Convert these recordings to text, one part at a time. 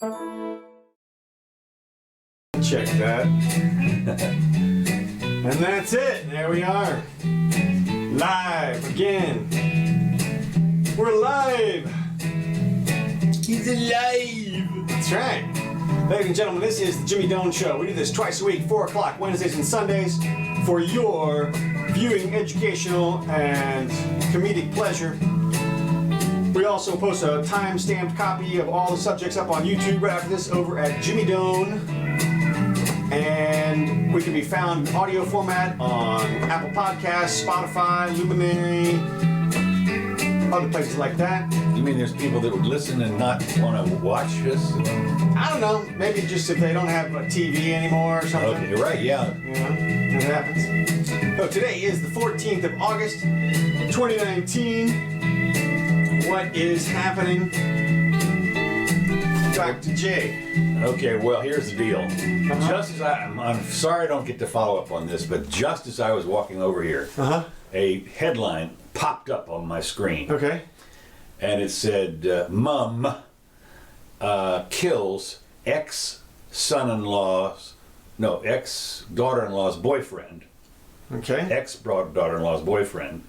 Check that. And that's it. There we are. Live again. We're live. He's alive. That's right. Ladies and gentlemen, this is the Jimmy Doane Show. We do this twice a week, 4 o'clock, Wednesdays and Sundays, for your viewing, educational, and comedic pleasure. We also post a time-stamped copy of all the subjects up on YouTube right after this over at Jimmy Doane. And we can be found in audio format on Apple Podcasts, Spotify, Luminary, other places like that. You mean there's people that would listen and not want to watch this? I don't know. Maybe just if they don't have a TV anymore or something. Okay, right, yeah. You know, that happens. So today is the 14th of August, 2019. What is happening? Dr. J. Okay, well, here's the deal. Just as I'm sorry I don't get to follow up on this, but just as I was walking over here, a headline popped up on my screen. Okay. And it said, Mum kills ex-daughter-in-law's boyfriend. Okay. Ex-daughter-in-law's boyfriend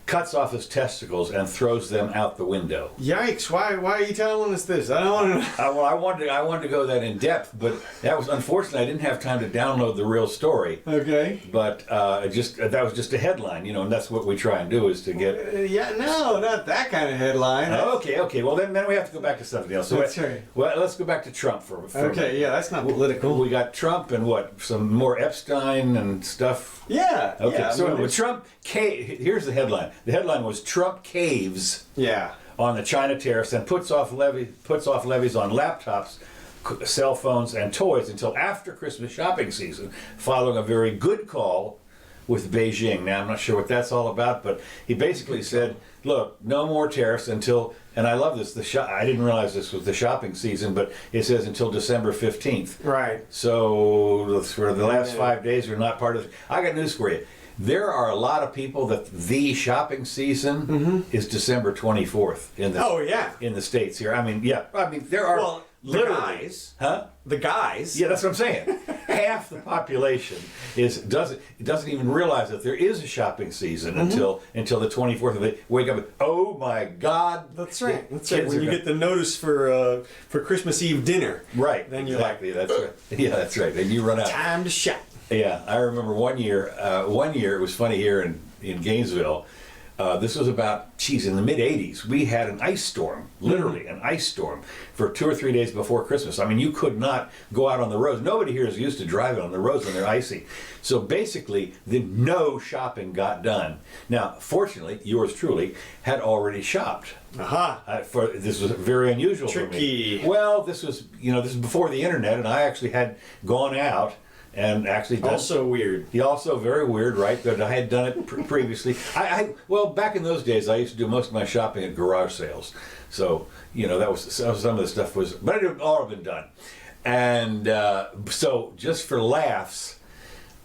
cuts off his testicles and throws them out the window. Yikes! Why are you telling us this? I don't want to know. Well, I wanted to go that in depth, but that was unfortunately I didn't have time to download the real story. Okay. But that was just a headline, and that's what we try and do is to get. No, not that kind of headline. Okay. Well, then we have to go back to something else. So that's right. Well, let's go back to Trump for okay. Yeah, that's not political. We got Trump and what? Some more Epstein and stuff. Yeah. Okay. Yeah, So with Trump, here's the headline. The headline was Trump caves. Yeah. On the China tariffs and puts off levies on laptops, cell phones, and toys until after Christmas shopping season, following a very good call with Beijing. Now, I'm not sure what that's all about, but he basically said, look, no more tariffs until, and I love this, I didn't realize this was the shopping season, but it says until December 15th. Right. So for the last 5 days, we're not part of it. I got news for you. There are a lot of people that the shopping season is December 24th in the in the States here. I mean, there are literally guys. Huh? The guys. Yeah, that's what I'm saying. Half the population doesn't even realize that there is a shopping season until the 24th. They wake up and, oh my God. That's right. That's right. When you get the notice for Christmas Eve dinner. Right. Then you're exactly. That's right. Yeah, that's right. Then you run out. Time to shop. Yeah, I remember one year it was funny here in Gainesville. This was about, in the mid-'80s. We had an ice storm, literally an ice storm, for 2 or 3 days before Christmas. I mean, you could not go out on the roads. Nobody here is used to driving on the roads when they're icy. So basically, no shopping got done. Now, fortunately, yours truly had already shopped. This was very unusual for me. Well, this was before the internet, and I actually had gone out. And actually also weird. Yeah, also very weird, right? But I had done it previously. Well, back in those days, I used to do most of my shopping at garage sales. So, that was some of the stuff but it had all been done. And so just for laughs,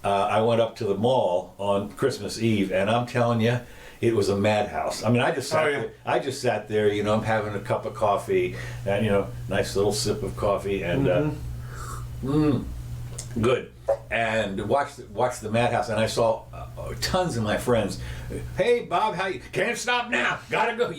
I went up to the mall on Christmas Eve, and I'm telling you, it was a madhouse. I mean, I just sat there, I'm having a cup of coffee, and, nice little sip of coffee, and good. And watched the madhouse, and I saw tons of my friends. Hey, Bob, how you? Can't stop now. Gotta go.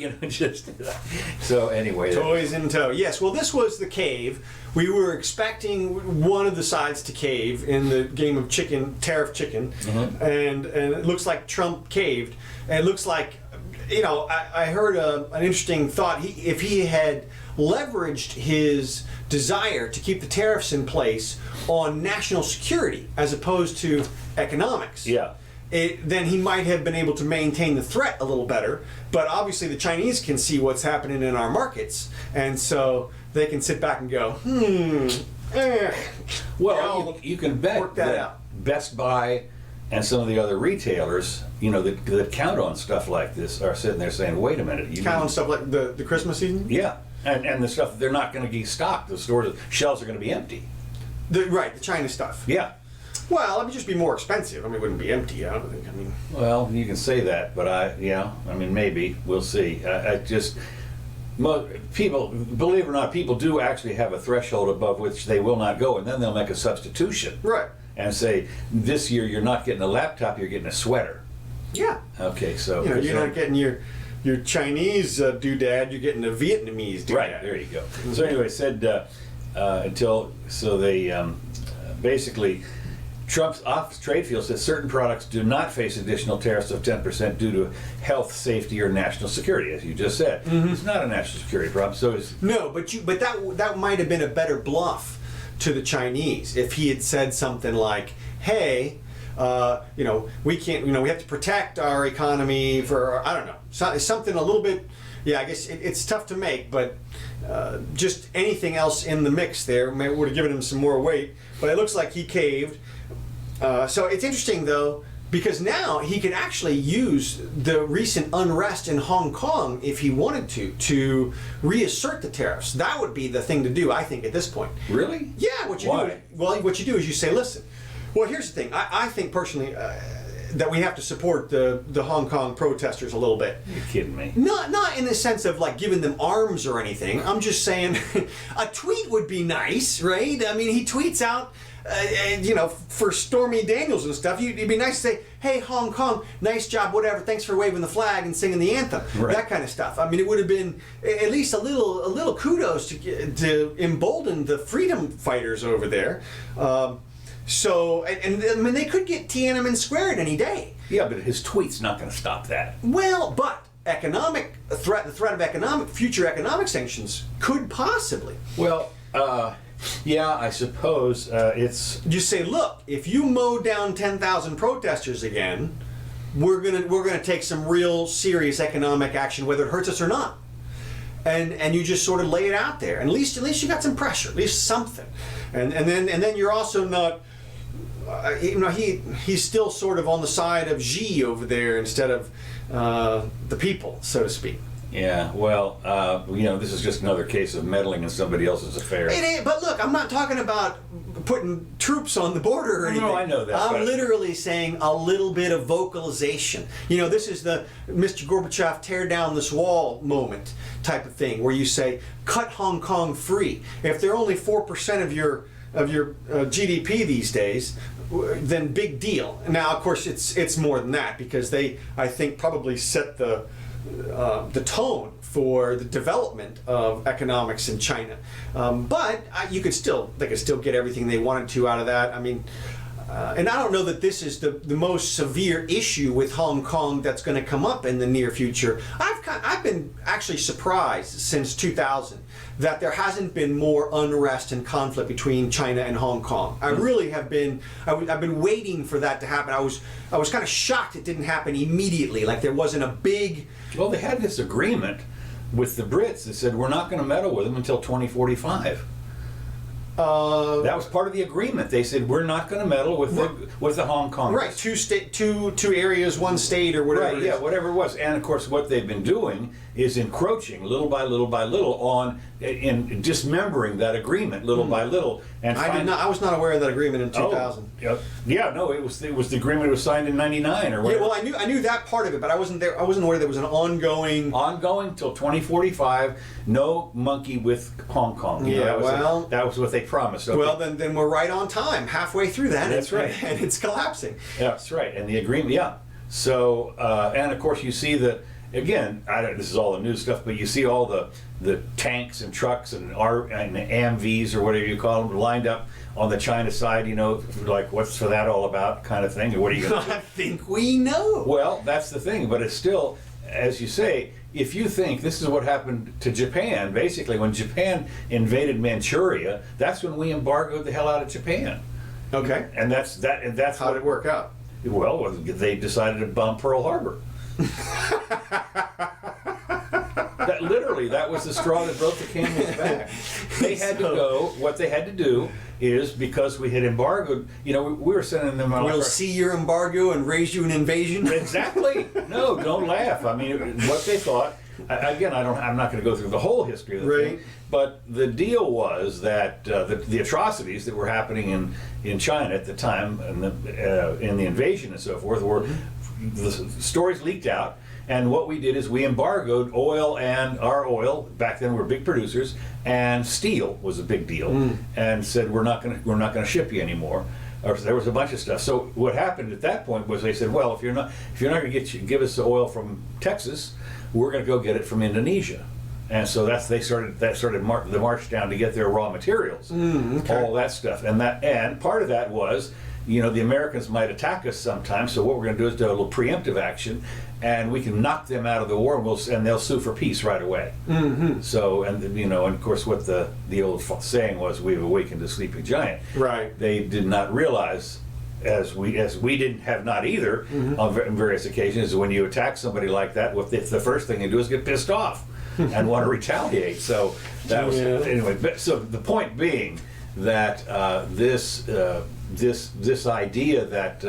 So anyway. Toys in tow. Yes. Well, this was the cave. We were expecting one of the sides to cave in the game of tariff chicken, and it looks like Trump caved. And it looks like, I heard an interesting thought. If he had leveraged his desire to keep the tariffs in place on national security as opposed to economics, then he might have been able to maintain the threat a little better. But obviously the Chinese can see what's happening in our markets, and so they can sit back and go, Well, you can bet that Best Buy and some of the other retailers, that count on stuff like this are sitting there saying, wait a minute. Count on stuff like the Christmas season? Yeah. And the stuff, they're not going to get stocked. The shelves are going to be empty. The China stuff. Yeah. Well, it would just be more expensive. I mean, it wouldn't be empty, I don't think. Well, you can say that, but maybe. We'll see. people, believe it or not, people do actually have a threshold above which they will not go, and then they'll make a substitution. Right. And say, this year you're not getting a laptop, you're getting a sweater. Yeah. Okay, so you're not getting your Chinese doodad, you're getting a Vietnamese doodad. right, there you go. So anyway, it said basically Trump's office trade field says certain products do not face additional tariffs of 10% due to health, safety, or national security, as you just said. It's not a national security problem, so it's... No, but that might have been a better bluff to the Chinese if he had said something like, hey, we can't, we have to protect our economy for, I don't know, something a little bit, I guess it's tough to make, but just anything else in the mix there would have given him some more weight, but it looks like he caved. So it's interesting though, because now he could actually use the recent unrest in Hong Kong if he wanted to reassert the tariffs. That would be the thing to do, I think, at this point. Really? Yeah, what you do is you say, listen, well, here's the thing. I think personally that we have to support the Hong Kong protesters a little bit. You're kidding me. Not in the sense of like giving them arms or anything. I'm just saying a tweet would be nice, right? I mean, he tweets out, for Stormy Daniels and stuff, it'd be nice to say, hey, Hong Kong, nice job, whatever, thanks for waving the flag and singing the anthem. Right. That kind of stuff. I mean, it would have been at least a little kudos to embolden the freedom fighters over there. So, and I mean, they could get Tiananmen Square any day. Yeah, but his tweet's not going to stop that. Well, but the threat of future economic sanctions could possibly. Well, yeah, I suppose it's... You say, look, if you mow down 10,000 protesters again, we're gonna take some real serious economic action, whether it hurts us or not. And you just sort of lay it out there, and at least you got some pressure, at least something. And then you're also not... he's still sort of on the side of Xi over there instead of the people, so to speak. Yeah, well, this is just another case of meddling in somebody else's affairs. It ain't, but look, I'm not talking about putting troops on the border or anything. No, I know that. I'm literally saying a little bit of vocalization. This is the Mr. Gorbachev tear down this wall moment type of thing, where you say, cut Hong Kong free. If they're only 4% of your GDP these days, then big deal. Now, of course, it's more than that, because they, I think, probably set the tone for the development of economics in China. But they could still get everything they wanted to out of that. I mean, and I don't know that this is the most severe issue with Hong Kong that's going to come up in the near future. I've been actually surprised since 2000 that there hasn't been more unrest and conflict between China and Hong Kong. I really have been. I've been waiting for that to happen. I was kind of shocked it didn't happen immediately. Like there wasn't a big. Well, they had this agreement with the Brits that said we're not going to meddle with them until 2045. That was part of the agreement. They said we're not going to meddle with the Hong Kong. Right, two areas, one state, or whatever. Right, yeah, whatever it was. And of course, what they've been doing is encroaching little by little by little on in dismembering that agreement little by little. And I was not aware of that agreement in 2000. No, it was the agreement that was signed in '99 or whatever. Yeah, well, I knew that part of it, but I wasn't there. I wasn't aware there was an ongoing till 2045. No monkey with Hong Kong. Yeah, that was what they promised. Okay. Well, then we're right on time, halfway through that. That's right, and it's collapsing. Yeah, that's right, and the agreement. Yeah. So, and of course, you see the. Again, this is all the new stuff, but you see all the tanks and trucks and AMVs or whatever you call them lined up on the China side, like what's that all about kind of thing. What are you going to do? I think we know. Well, that's the thing, but it's still, as you say, if you think this is what happened to Japan, basically when Japan invaded Manchuria, that's when we embargoed the hell out of Japan. Okay. And that's how did it work out? Well, they decided to bomb Pearl Harbor. That was the straw that broke the camel's back. They had to go. What they had to do is, because we had embargoed, we were sending them out. We'll see your embargo and raise you an invasion. Exactly. No, don't laugh. I mean, what they thought. Again, I'm not going to go through the whole history of the thing, but the deal was that the atrocities that were happening in China at the time and in the invasion and so forth were the stories leaked out, and what we did is we embargoed oil, and our oil back then we were big producers, and steel was a big deal, and said we're not going to ship you anymore. Or there was a bunch of stuff. So what happened at that point was they said, well, if you're not going to give us the oil from Texas, we're going to go get it from Indonesia. And so that started the march down to get their raw materials, all that stuff, and part of that was, the Americans might attack us sometimes. So what we're going to do is do a little preemptive action, and we can knock them out of the war, and they'll sue for peace right away. So and of course what the old saying was, we've awakened a sleeping giant. Right. They did not realize, as we have not either, on various occasions, when you attack somebody like that, the first thing you do is get pissed off and want to retaliate. So that was anyway. But, so the point being that this idea that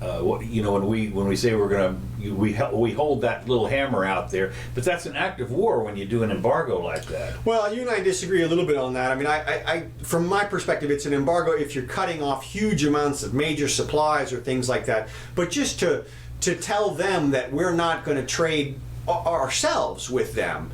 when we say we hold that little hammer out there, but that's an act of war when you do an embargo like that. Well, you and I disagree a little bit on that. I mean, I from my perspective, it's an embargo if you're cutting off huge amounts of major supplies or things like that. But just to tell them that we're not going to trade ourselves with them.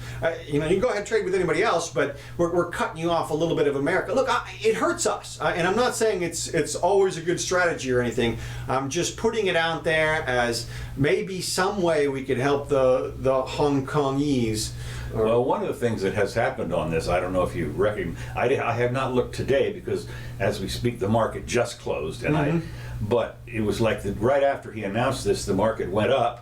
You can go ahead and trade with anybody else, but we're cutting you off a little bit of America. Look, it hurts us, and I'm not saying it's always a good strategy or anything. I'm just putting it out there as maybe some way we could help the Hong Kongese. Well, one of the things that has happened on this, I don't know if you recognize, I have not looked today because as we speak the market just closed, and but it was like right after he announced this, the market went up.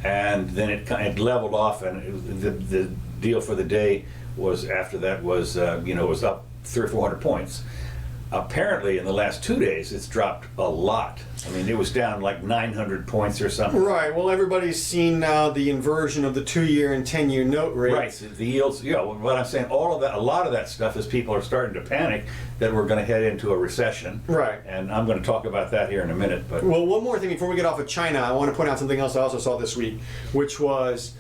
And then it leveled off, and the deal for the day was after that was was up 300 or 400 points. Apparently, in the last 2 days, it's dropped a lot. I mean, it was down like 900 points or something. Right. Well, everybody's seen now the inversion of the 2-year and 10-year note rates. Right. The yields. What I'm saying, all of that, a lot of that stuff is people are starting to panic that we're going to head into a recession. Right. And I'm going to talk about that here in a minute. But well, one more thing before we get off of China, I want to point out something else I also saw this week, which was,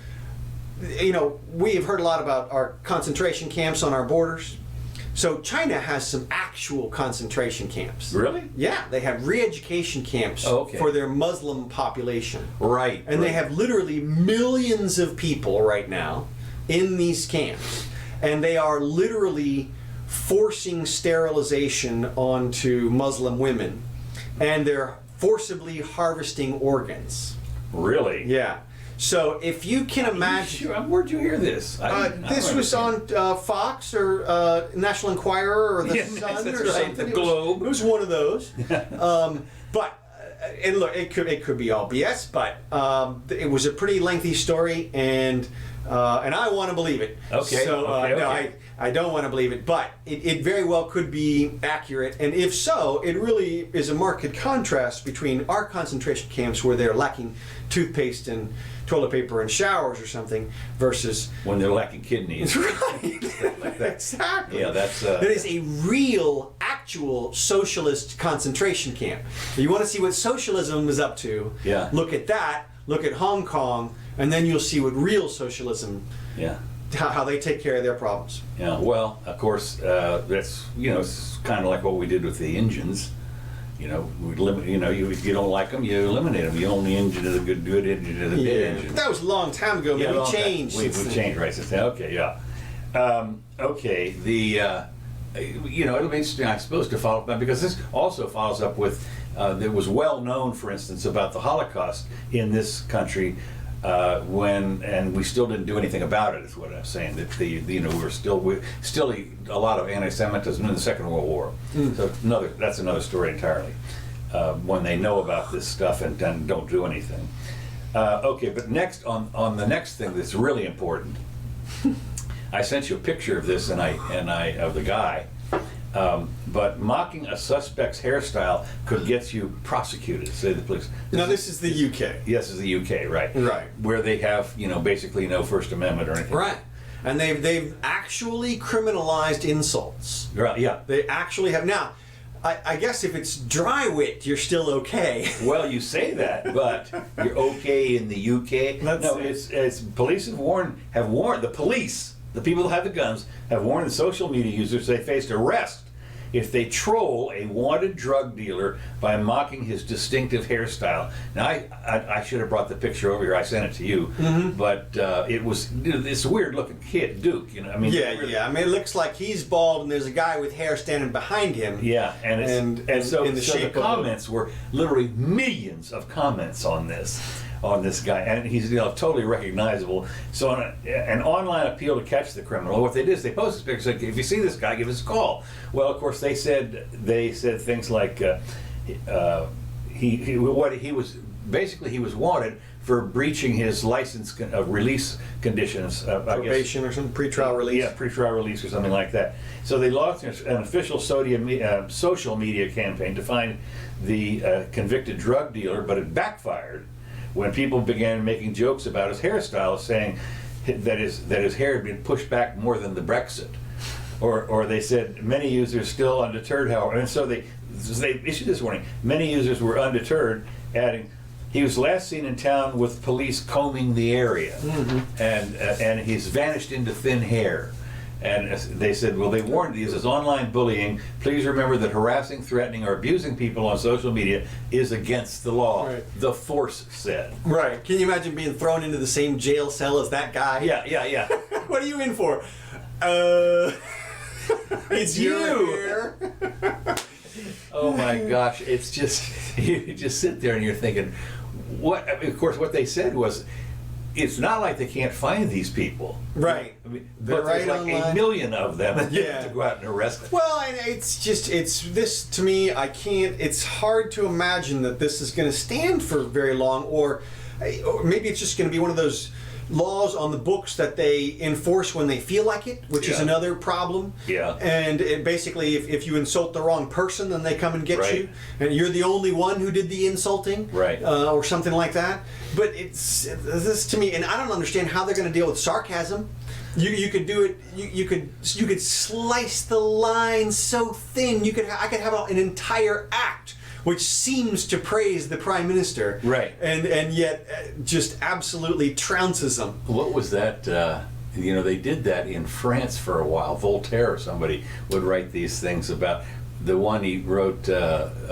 we have heard a lot about our concentration camps on our borders. So China has some actual concentration camps. Really? Yeah, they have re-education camps for their Muslim population. Right. And they have literally millions of people right now in these camps. And they are literally forcing sterilization onto Muslim women. And they're forcibly harvesting organs. Really? Yeah. So if you can imagine... Sure? Where'd you hear this? This was on Fox or National Enquirer or The Sun or something. The Globe. It was one of those. But and look, it could be all BS, but it was a pretty lengthy story, and I want to believe it. Okay. So no, I don't want to believe it, but it very well could be accurate, and if so, it really is a marked contrast between our concentration camps where they're lacking toothpaste and toilet paper and showers or something versus when they're lacking kidneys. Right. Like that. Exactly. Yeah, that's. That is a real, actual socialist concentration camp. If you want to see what socialism is up to, look at that. Look at Hong Kong, and then you'll see what real socialism. Yeah. How they take care of their problems. Yeah. Well, of course, that's it's kind of like what we did with the engines. We limit. If you don't like them, you eliminate them. You only engine is a good engine is a dead engine. But that was a long time ago. Yeah, we changed. We've changed right since then. Okay, yeah. Okay, it'll be interesting, I suppose, to follow up because this also follows up with. It was well known, for instance, about the Holocaust in this country. And we still didn't do anything about it. Is what I'm saying. That we're still a lot of anti-Semitism in the Second World War. So that's another story entirely. When they know about this stuff and don't do anything. Okay, but next on the next thing that's really important, I sent you a picture of this and I of the guy. But mocking a suspect's hairstyle could get you prosecuted, say the police. This is the UK. Yes, it's the UK, right? Right. Where they have, basically no First Amendment or anything. Right. And they've actually criminalized insults. Right. Yeah. They actually have. Now, I guess if it's dry wit, you're still okay. Well, you say that, but you're okay in the UK. It's police have warned the police. The people who have the guns have warned the social media users they faced arrest if they troll a wanted drug dealer by mocking his distinctive hairstyle. Now, I should have brought the picture over here. I sent it to you, but it's a weird looking kid, Duke. You know, I mean, I mean, it looks like he's bald, and there's a guy with hair standing behind him. Yeah, and so in the shape the of comments were literally millions of comments on this guy, and he's totally recognizable. So on an online appeal to catch the criminal, what they did is they posted this picture, said, if you see this guy, give us a call. Well, of course, they said things like he was wanted for breaching his license release conditions. Probation or something, pretrial release. Yeah, pretrial release or something like that. So they launched an official social media campaign to find the convicted drug dealer, but it backfired when people began making jokes about his hairstyle, saying that his hair had been pushed back more than the Brexit. Or they said many users still undeterred, however, and so they issued this warning. Many users were undeterred, adding, he was last seen in town with police combing the area, and he's vanished into thin hair. And they said, well, they warned these as online bullying. Please remember that harassing, threatening, or abusing people on social media is against the law. Right. The force said. Right. Can you imagine being thrown into the same jail cell as that guy? Yeah. What are you in for? It's you. Oh my gosh! It's just you just sit there and you're thinking, what? I mean, of course, what they said was, it's not like they can't find these people. Right. I mean, but there's like online. 8 million of them to go out and arrest them. Well, and it's this to me, it's hard to imagine that this is going to stand for very long, or maybe it's just going to be one of those laws on the books that they enforce when they feel like it, which is another problem. Yeah. And basically, if you insult the wrong person, then they come and get you, and you're the only one who did the insulting, or something like that. But this to me, and I don't understand how they're going to deal with sarcasm. You could do it. You could slice the line so thin. I could have an entire act which seems to praise the prime minister, and yet just absolutely trounces him. What was that? They did that in France for a while. Voltaire or somebody would write these things about the one he wrote. The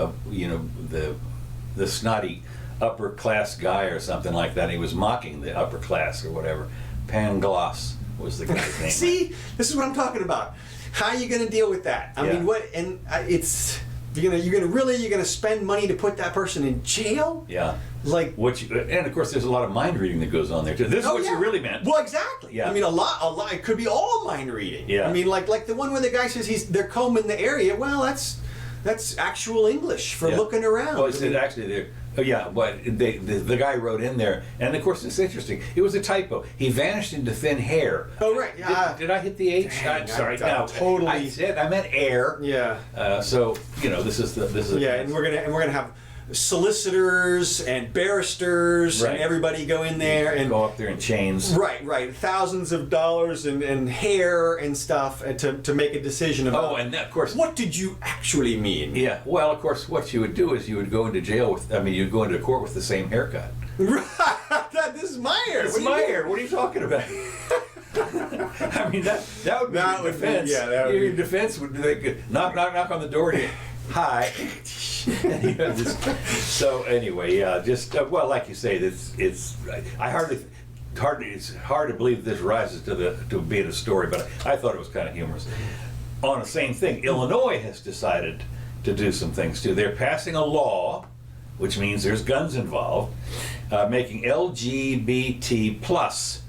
snotty upper class guy or something like that. He was mocking the upper class or whatever. Pangloss was the guy's name. See, this is what I'm talking about. How are you going to deal with that? I mean, what? And it's. You're gonna spend money to put that person in jail? Yeah. Like and of course there's a lot of mind reading that goes on there too. This is what you really meant. Well, exactly. Yeah. I mean, a lot. It could be all mind reading. Yeah. I mean, like the one where the guy says they're combing the area. Well, that's actual English for looking around. Well, it's actually but the guy wrote in there, and of course it's interesting. It was a typo. He vanished into thin hair. Oh right. Did I hit the H? Dang, I'm sorry. No, totally. I meant air. Yeah. So this is. Yeah, and we're gonna have solicitors and barristers and everybody go in there and go up there in chains. Right. Thousands of dollars and hair and stuff to make a decision about. Oh, and of course, what did you actually mean? Yeah. Well, of course, what you would do is you would go into jail with. You'd go into court with the same haircut. Right. This is my hair. It's my hair. What are you talking about? I mean, that would be your defense. Your defense would knock on the door to hi. So anyway, just like you say, it's hard to believe this rises to being a story, but I thought it was kind of humorous. On the same thing, Illinois has decided to do some things too. They're passing a law, which means there's guns involved, making LGBT plus,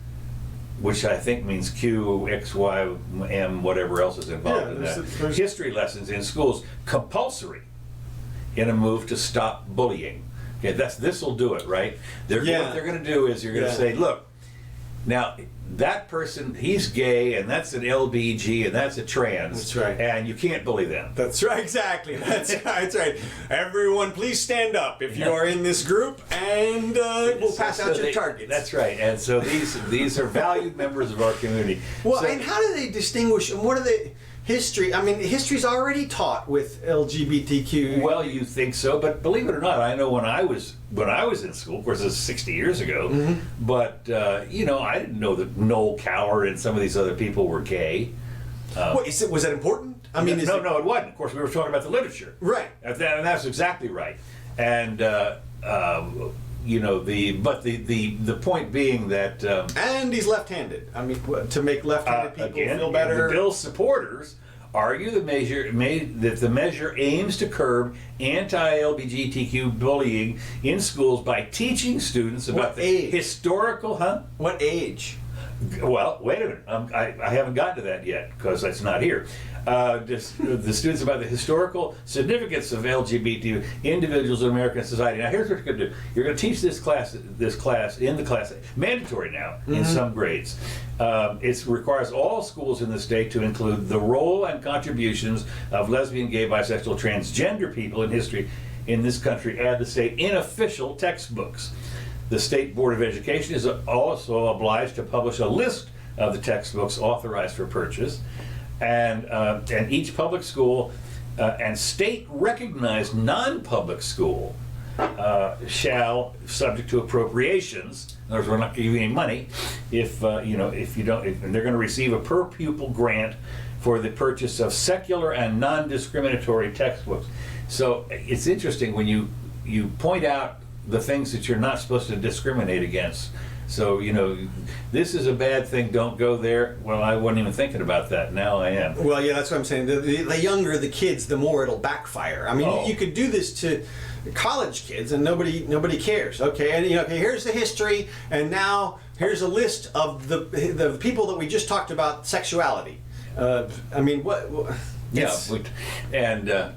which I think means Q, X, Y, M, whatever else is involved in that. History lessons in schools compulsory in a move to stop bullying. Okay, this will do it, right? What they're going to do is you're going to say, look, now that person, he's gay, and that's an LBG, and that's a trans. That's right. And you can't bully them. That's right, exactly. That's right. Everyone, please stand up if you are in this group, and we'll pass out your targets. That's right. And so these are valued members of our community. Well, and how do they distinguish, and what are they... History, I mean, history's already taught with LGBTQ. Well, you think so, but believe it or not, I know when I was in school, of course, this is 60 years ago, but, I didn't know that Noel Coward and some of these other people were gay. Was that important? I mean, no, it wasn't. Of course, we were talking about the literature. Right. And that's exactly right. And you know, the point being that and he's left-handed. I mean, to make left-handed people again, feel better. the bill's supporters argue that the measure aims to curb anti-LGBTQ bullying in schools by teaching students about the historical. What age? Well, wait a minute. I haven't gotten to that yet because that's not here. The students about the historical significance of LGBT individuals in American society. Now, here's what you're going to do. You're going to teach this class in the class, mandatory now in some grades. It requires all schools in the state to include the role and contributions of lesbian, gay, bisexual, transgender people in history in this country and the state in official textbooks. The State Board of Education is also obliged to publish a list of the textbooks authorized for purchase, and each public school and state-recognized non-public school shall, subject to appropriations. In other words, we're not giving you any money if you don't. And they're going to receive a per pupil grant for the purchase of secular and non-discriminatory textbooks. So it's interesting when you point out the things that you're not supposed to discriminate against. So, this is a bad thing, don't go there. Well, I wasn't even thinking about that. Now I am. Well, yeah, that's what I'm saying. The younger the kids, the more it'll backfire. I mean, you could do this to college kids and nobody cares. Okay, and okay, here's the history, and now here's a list of the people that we just talked about sexuality. I mean, what yeah, and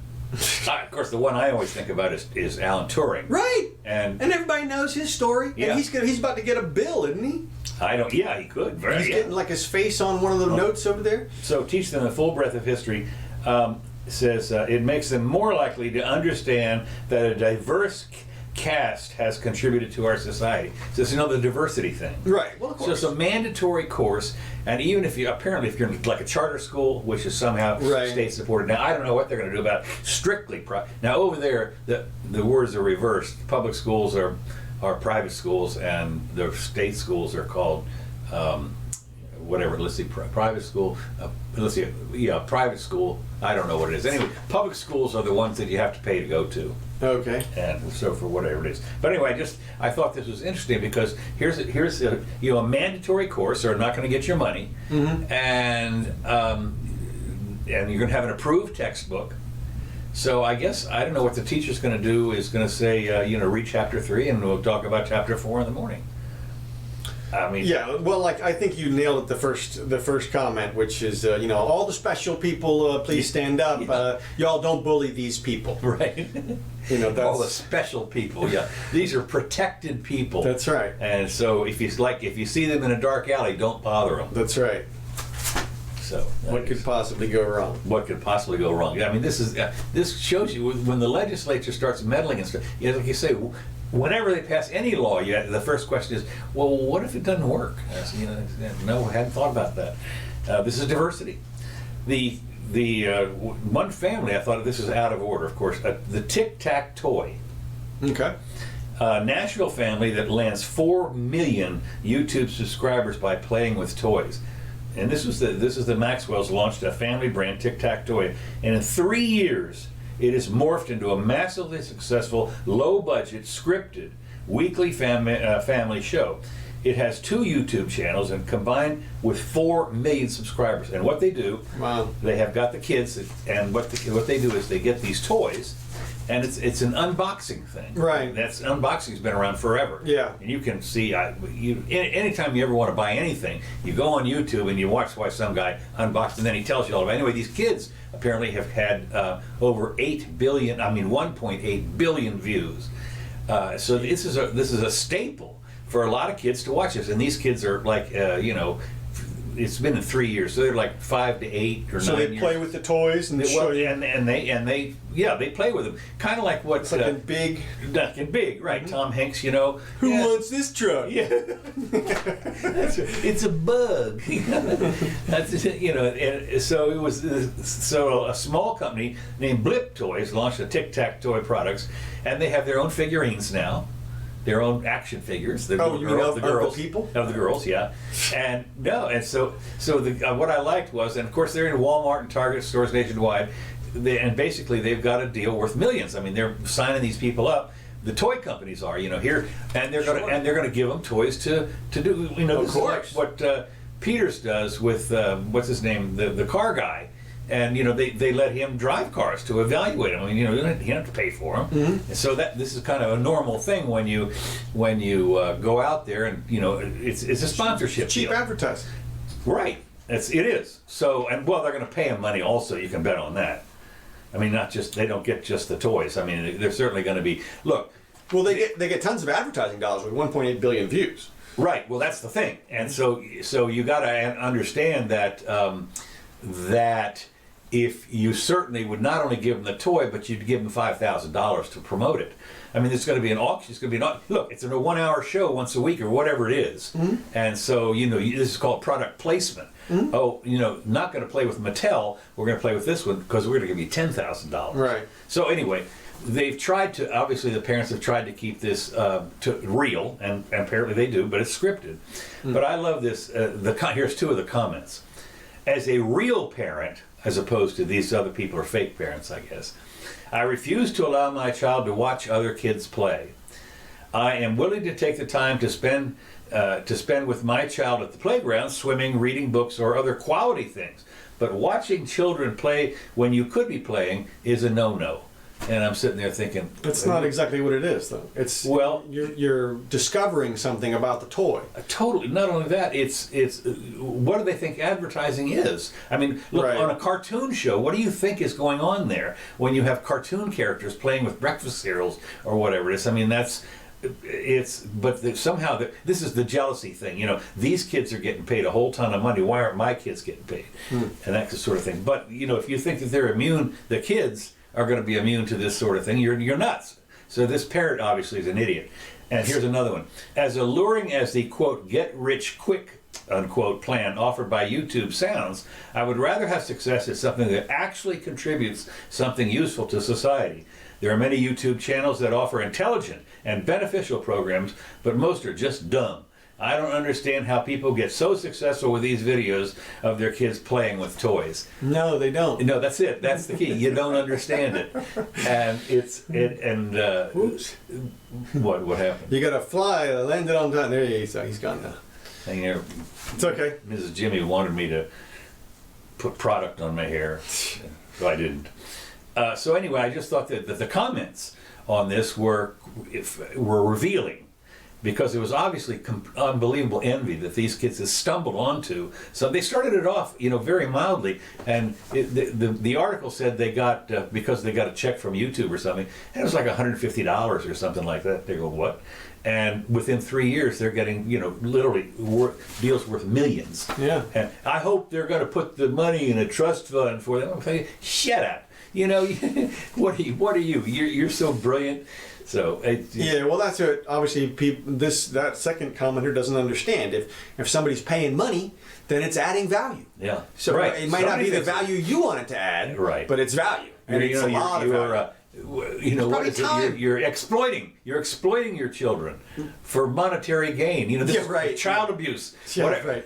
of course, the one I always think about is Alan Turing. Right. And everybody knows his story. Yeah. And he's about to get a bill, isn't he? Yeah, he could. He's getting like his face on one of the notes over there. So teach them the full breadth of history. Says it makes them more likely to understand that a diverse cast has contributed to our society. So it's the diversity thing. Right. Well, of course. So it's a mandatory course, and even if you're like a charter school, which is somehow state supported. Now I don't know what they're going to do about strictly now over there the words are reversed. Public schools are private schools, and the state schools are called whatever. Let's see, private school. Private school. I don't know what it is. Anyway, public schools are the ones that you have to pay to go to. Okay. And so for whatever it is. But anyway, I thought this was interesting because here's a mandatory course, so they're not going to get your money, and you're going to have an approved textbook. So I guess I don't know what the teacher's going to do. Is going to say read chapter 3, and we'll talk about chapter 4 in the morning. I mean, yeah, well, I think you nailed it. The first comment, which is all the special people, please stand up. Y'all don't bully these people, right? That's all the special people. Yeah, these are protected people. That's right. And so if you see them in a dark alley, don't bother them. That's right. So what could possibly go wrong? What could possibly go wrong? I mean, this shows you when the legislature starts meddling and stuff. Like you say. Whenever they pass any law, the first question is, well, what if it doesn't work? No, I hadn't thought about that. This is diversity. The one family, I thought this is out of order, of course. The Tic Tac Toy. Okay. Nashville family that lands 4 million YouTube subscribers by playing with toys. And this is the Maxwells launched a family brand, Tic Tac Toy, and in 3 years. It has morphed into a massively successful, low-budget, scripted, weekly family show. It has 2 YouTube channels and combined with 4 million subscribers. And what they do, they have got the kids, and what they do is they get these toys, and it's an unboxing thing. Right. Unboxing's been around forever. Yeah. And you can see, anytime you ever want to buy anything, you go on YouTube and you watch why some guy unboxed, and then he tells you all about it. Anyway, these kids apparently have had over 1.8 billion views. So this is a staple for a lot of kids to watch this, and these kids are like, it's been in 3 years, so they're like 5 to 8 or 9 years. So they play with the toys and they show you. And they play with them, kind of like what in Big. In Big, right? Mm-hmm. Tom Hanks, Who wants this truck? Yeah, it's a bug. That's and so it was. So a small company named Blip Toys launched the Tic Tac Toy products, and they have their own figurines now. their own action figures. The Oh, you mean of the people? Of the girls, yeah. And no, and so what I liked was, and of course they're in Walmart and Target stores nationwide, and basically they've got a deal worth millions. I mean, they're signing these people up. The toy companies are, here, and they're gonna give them toys to do, Of course. Like what Peters does with what's his name, the car guy. And they let him drive cars to evaluate them. I mean, you don't have to pay for them. Mm-hmm. And so this is kind of a normal thing when you go out there, and it's a sponsorship. Cheap deal. advertising. Right. It is. So they're going to pay him money also. You can bet on that. I mean, they don't get just the toys. I mean, they're certainly going to be. Look. Well, they get tons of advertising dollars with 1.8 billion views. Right. Well, that's the thing. And so you got to understand that that. If you certainly would not only give them the toy, but you'd give them $5,000 to promote it. I mean, it's going to be an auction. It's going to be look. It's a 1-hour show once a week or whatever it is. Mm-hmm. And so this is called product placement. Mm-hmm. Oh, not going to play with Mattel. We're going to play with this one because we're going to give you $10,000. Right. So anyway, they've tried to. Obviously, the parents have tried to keep this to real, and apparently they do. But it's scripted. Mm-hmm. But I love this. Here's two of the comments. As a real parent, as opposed to these other people are fake parents, I guess, I refuse to allow my child to watch other kids play. I am willing to take the time to spend with my child at the playground, swimming, reading books, or other quality things. But watching children play when you could be playing is a no-no. And I'm sitting there thinking, that's not exactly what it is, though. It's you're discovering something about the toy. Totally. Not only that, it's what do they think advertising is? I mean, look, on a cartoon show, what do you think is going on there when you have cartoon characters playing with breakfast cereals or whatever it is? I mean, somehow this is the jealousy thing. These kids are getting paid a whole ton of money. Why aren't my kids getting paid? And that sort of thing. But if you think that they're immune, the kids are going to be immune to this sort of thing, you're nuts. So this parent obviously is an idiot. And here's another one. As alluring as the, quote, get rich quick, unquote, plan offered by YouTube sounds, I would rather have success at something that actually contributes something useful to society. There are many YouTube channels that offer intelligent and beneficial programs, but most are just dumb. I don't understand how people get so successful with these videos of their kids playing with toys. No, they don't. No, that's it. That's the key. You don't understand it, and Oops. What happened? You got a fly that landed on time. There he's gone now. And, it's okay. Mrs. Jimmy wanted me to put product on my hair, so I didn't. So anyway, I just thought that the comments on this were revealing. Because it was obviously unbelievable envy that these kids had stumbled onto. So they started it off, very mildly. And the article said they got, because they got a check from YouTube or something, and it was like $150 or something like that. They go, what? And within 3 years, they're getting, literally deals worth millions. Yeah. And I hope they're going to put the money in a trust fund for them. I'm thinking, shut up. What are you? You're so brilliant. So well, that's what obviously that second commenter doesn't understand. If somebody's paying money, then it's adding value. Yeah. So it might not be the value you want it to add, right? But it's value, and it's a lot of value. What is it? You're exploiting your children for monetary gain. Child abuse. Yeah, right.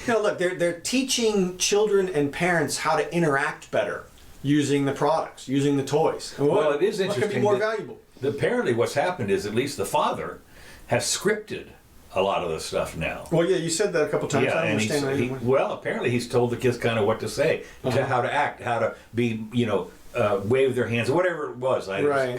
Look, they're teaching children and parents how to interact better using the products, using the toys. Well, it is interesting. What could be more valuable? Apparently what's happened is at least the father has scripted a lot of the stuff now. Well, yeah, you said that a couple times. Yeah, I don't understand that anymore. Apparently he's told the kids kind of what to say, how to act, how to be, wave their hands, whatever it was. Right.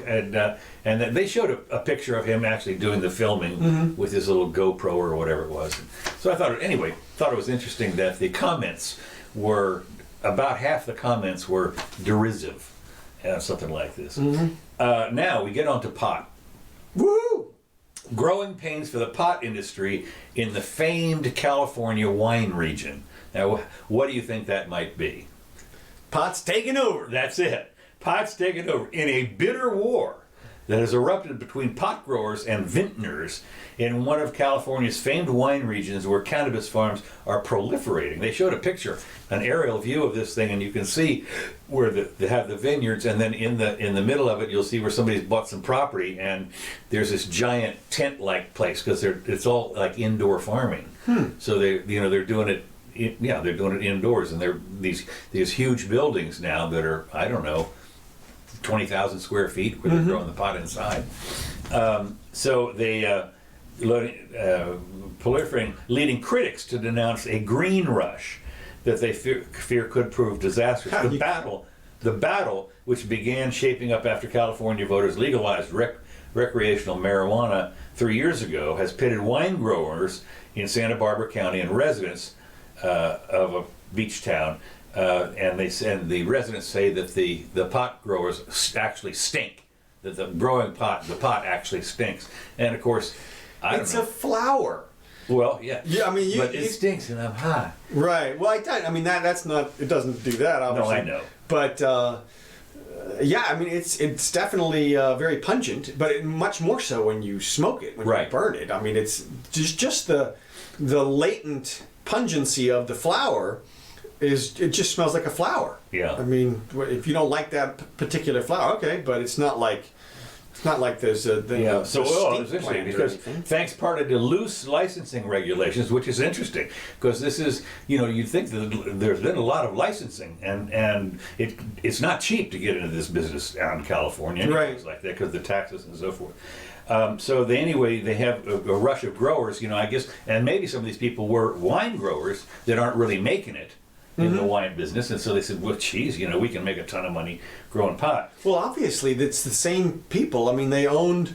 And they showed a picture of him actually doing the filming with his little GoPro or whatever it was. So I thought it was interesting that the comments were, about half the comments were derisive. Something like this. Now we get on to pot. Woo! Growing pains for the pot industry in the famed California wine region. Now, what do you think that might be? Pot's taking over. That's it. Pot's taking over. In a bitter war, that has erupted between pot growers and vintners in one of California's famed wine regions where cannabis farms are proliferating. They showed a picture, an aerial view of this thing, and you can see where they have the vineyards, and then in the middle of it, you'll see where somebody's bought some property, and there's this giant tent-like place because it's all like indoor farming. So they're doing it. They're doing it indoors, and they're these huge buildings now that are, I don't know, 20,000 square feet where they're growing the pot inside. So they proliferating, leading critics to denounce a green rush that they fear could prove disastrous. The battle, which began shaping up after California voters legalized recreational marijuana 3 years ago, has pitted wine growers in Santa Barbara County and residents of a beach town, and the residents say that the pot growers actually stink. That the pot actually stinks, and of course, It's a flower. Well, yeah. Yeah, I mean, but it stinks, and I'm high. Right. Well, I mean that's not. It doesn't do that, obviously. No, I know. But yeah, I mean it's definitely very pungent, but much more so when you smoke it, when you burn it. I mean, it's just the latent pungency of the flower it just smells like a flower. Yeah. I mean, if you don't like that particular flower, okay, but it's not like there's a So it's interesting because thanks partly to loose licensing regulations, which is interesting because this is, you'd think that there's been a lot of licensing and it's not cheap to get into this business out in California, things like that, because the taxes and so forth. So they have a rush of growers, I guess, and maybe some of these people were wine growers that aren't really making it in the wine business, and so they said, well, geez, we can make a ton of money growing pot. Well, obviously, it's the same people. I mean, they owned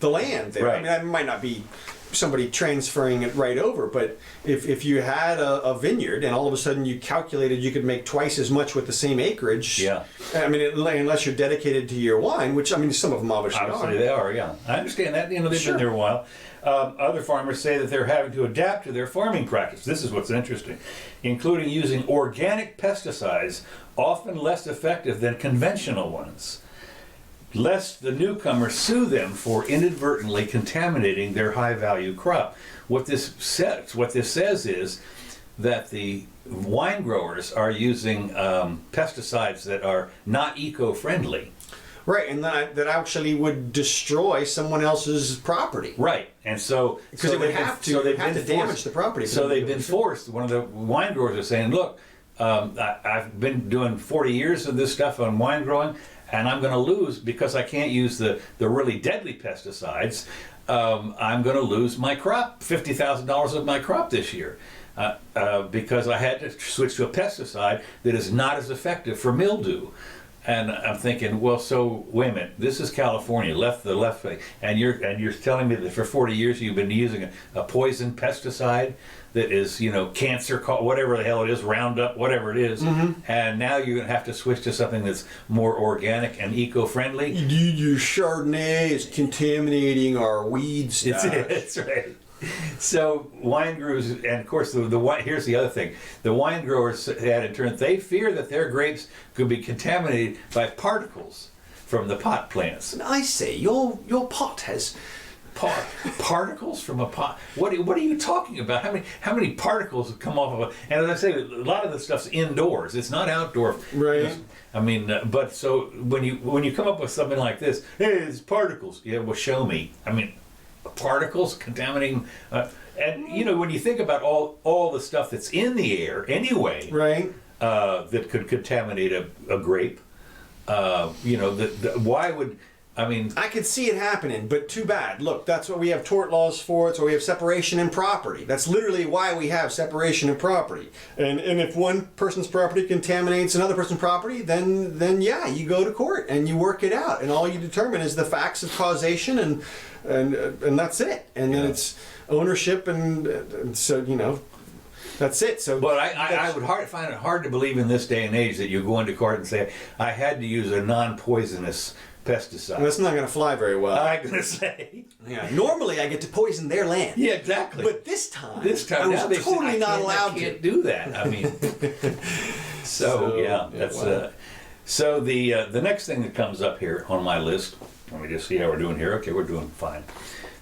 the land there. Right. I mean, it might not be somebody transferring it right over, but if you had a vineyard and all of a sudden you calculated you could make twice as much with the same acreage, I mean, unless you're dedicated to your wine, which, I mean, some of them obviously are. They are, yeah. I understand that. They've been there a while. Other farmers say that they're having to adapt to their farming practice. This is what's interesting, including using organic pesticides, often less effective than conventional ones, lest the newcomers sue them for inadvertently contaminating their high-value crop. What this says is that the wine growers are using pesticides that are not eco-friendly. Right, and that actually would destroy someone else's property. Right, and so because it would have to damage the property. So they've been forced. One of the wine growers is saying, "Look, I've been doing 40 years of this stuff on wine growing, and I'm going to lose because I can't use the really deadly pesticides. I'm going to lose my crop, $50,000 of my crop this year." Because I had to switch to a pesticide that is not as effective for mildew. And I'm thinking, well, so wait a minute, this is California, the left thing, and you're telling me that for 40 years you've been using a poison pesticide that is, cancer, whatever the hell it is, Roundup, whatever it is, and now you're going to have to switch to something that's more organic and eco-friendly? Your Chardonnay is contaminating our weeds. It's right. So wine growers, and of course here's the other thing: the wine growers had in turn, they fear that their grapes could be contaminated by particles from the pot plants. And I say your pot has particles from a pot. What are you talking about? How many particles have come off of a? And as I say, a lot of the stuff's indoors. It's not outdoor. Right. I mean, but so when you come up with something like this, hey, it's particles. Yeah, well, show me. I mean, particles contaminating, and when you think about all the stuff that's in the air anyway, right, that could contaminate a grape, why would I could see it happening, but too bad. Look, that's what we have tort laws for. It's why we have separation in property. That's literally why we have separation in property. And if one person's property contaminates another person's property, then yeah, you go to court and you work it out, and all you determine is the facts of causation, and that's it. And then it's ownership, and so that's it. So, but I would find it hard to believe in this day and age that you go into court and say I had to use a non-poisonous pesticide. That's not going to fly very well. I'm going to say. Yeah. Normally, I get to poison their land. Yeah, exactly. But this time I was totally not allowed to. I can't do that. I mean, so yeah, that's. Wow. So the next thing that comes up here on my list, Let me just see how we're doing here. Okay, we're doing fine.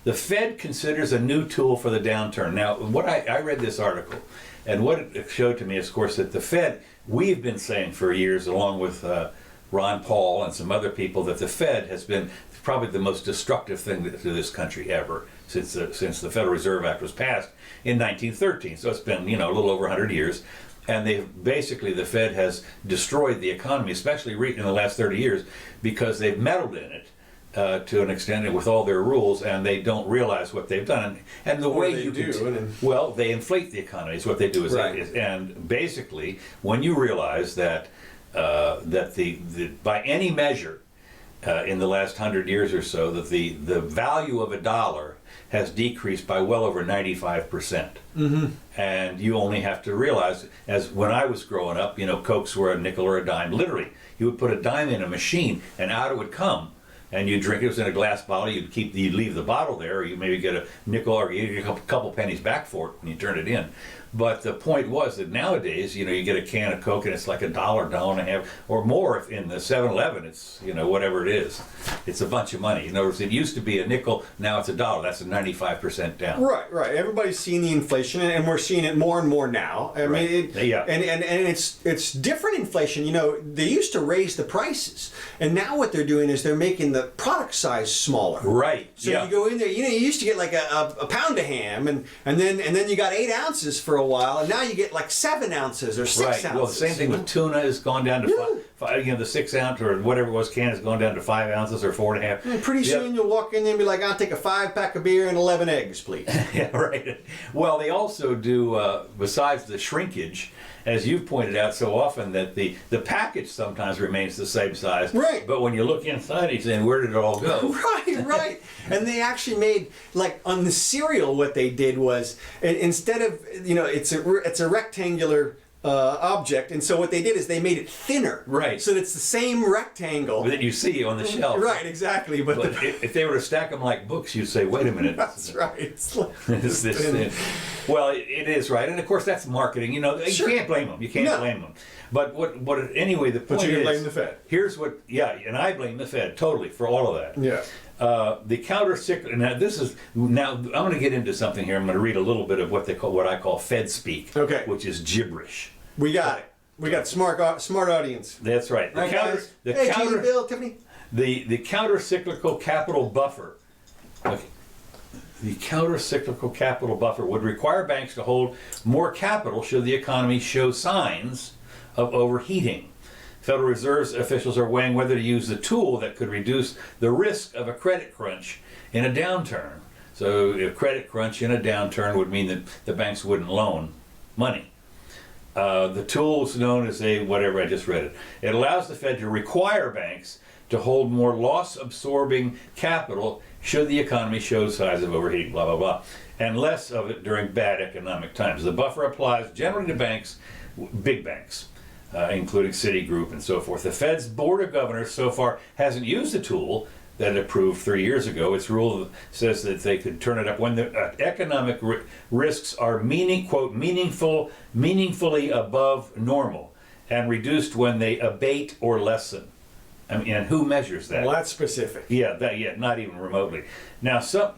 The Fed considers a new tool for the downturn. Now, what I read this article, and what it showed to me is, of course, that the Fed, we've been saying for years, along with Ron Paul and some other people, that the Fed has been probably the most destructive thing to this country ever since the Federal Reserve Act was passed in 1913. So it's been, a little over 100 years. And the Fed has destroyed the economy, especially in the last 30 years, because they've meddled in it to an extent with all their rules, and they don't realize what they've done. And the way you do, well, they inflate the economy is what they do. And basically, when you realize that by any measure in the last 100 years or so, that the value of a dollar has decreased by well over 95%. Mm-hmm. And you only have to realize, as when I was growing up, Cokes were a nickel or a dime. Literally, you would put a dime in a machine, and out it would come. And you drink it. It was in a glass bottle. You'd leave the bottle there, or you maybe get a nickel, or you get a couple pennies back for it when you turn it in. But the point was that nowadays, you get a can of Coke and it's like $1, $1.50, or more. If in the 7-Eleven, it's whatever it is, it's a bunch of money. In other words, it used to be a nickel, now it's $1. That's a 95% down. Right. Everybody's seeing the inflation, and we're seeing it more and more now. I mean, and it's different inflation. They used to raise the prices, and now what they're doing is they're making the product size smaller. Right. So you go in there. You used to get like a pound of ham, and then you got 8 ounces for a while, and now you get like 7 ounces or 6 ounces. Well, the same thing with tuna has gone down to the 6 ounce or whatever it was can has gone down to 5 ounces or 4.5. And pretty soon you'll walk in there and be like, I'll take a 5-pack of beer and 11 eggs, please. Yeah, right. Well, they also do, besides the shrinkage, as you've pointed out so often, that the package sometimes remains the same size. Right. But when you look inside, you're saying, where did it all go? Right. And they actually made, like on the cereal, what they did was, instead of, it's a rectangular object, and so what they did is they made it thinner. Right. So it's the same rectangle that you see on the shelf. Right, exactly. But if they were to stack them like books, you'd say, wait a minute. That's right. It's like this thin. Well, it is right, and of course that's marketing. You can't blame them. You can't blame them. But anyway, the point is, you can blame the Fed. Here's what, and I blame the Fed totally for all of that. Yeah. The counter-cyclical. Now I'm going to get into something here. I'm going to read a little bit of what I call Fed speak. Okay. Which is gibberish. We got it. We got smart audience. That's right. Gene, Bill, Tiffany. The counter-cyclical capital buffer. Okay. The counter-cyclical capital buffer would require banks to hold more capital should the economy show signs of overheating. Federal Reserve officials are weighing whether to use the tool that could reduce the risk of a credit crunch in a downturn. So a credit crunch in a downturn would mean that the banks wouldn't loan money. The tool is known as whatever, I just read it. It allows the Fed to require banks to hold more loss-absorbing capital should the economy show signs of overheating, blah, blah, blah, and less of it during bad economic times. The buffer applies generally to banks, big banks, including Citigroup and so forth. The Fed's Board of Governors so far hasn't used the tool that it approved 3 years ago. Its rule says that they could turn it up when the economic risks are meaningfully above normal, and reduced when they abate or lessen. I mean, and who measures that? Well, that's specific. Yeah, not even remotely. Now, some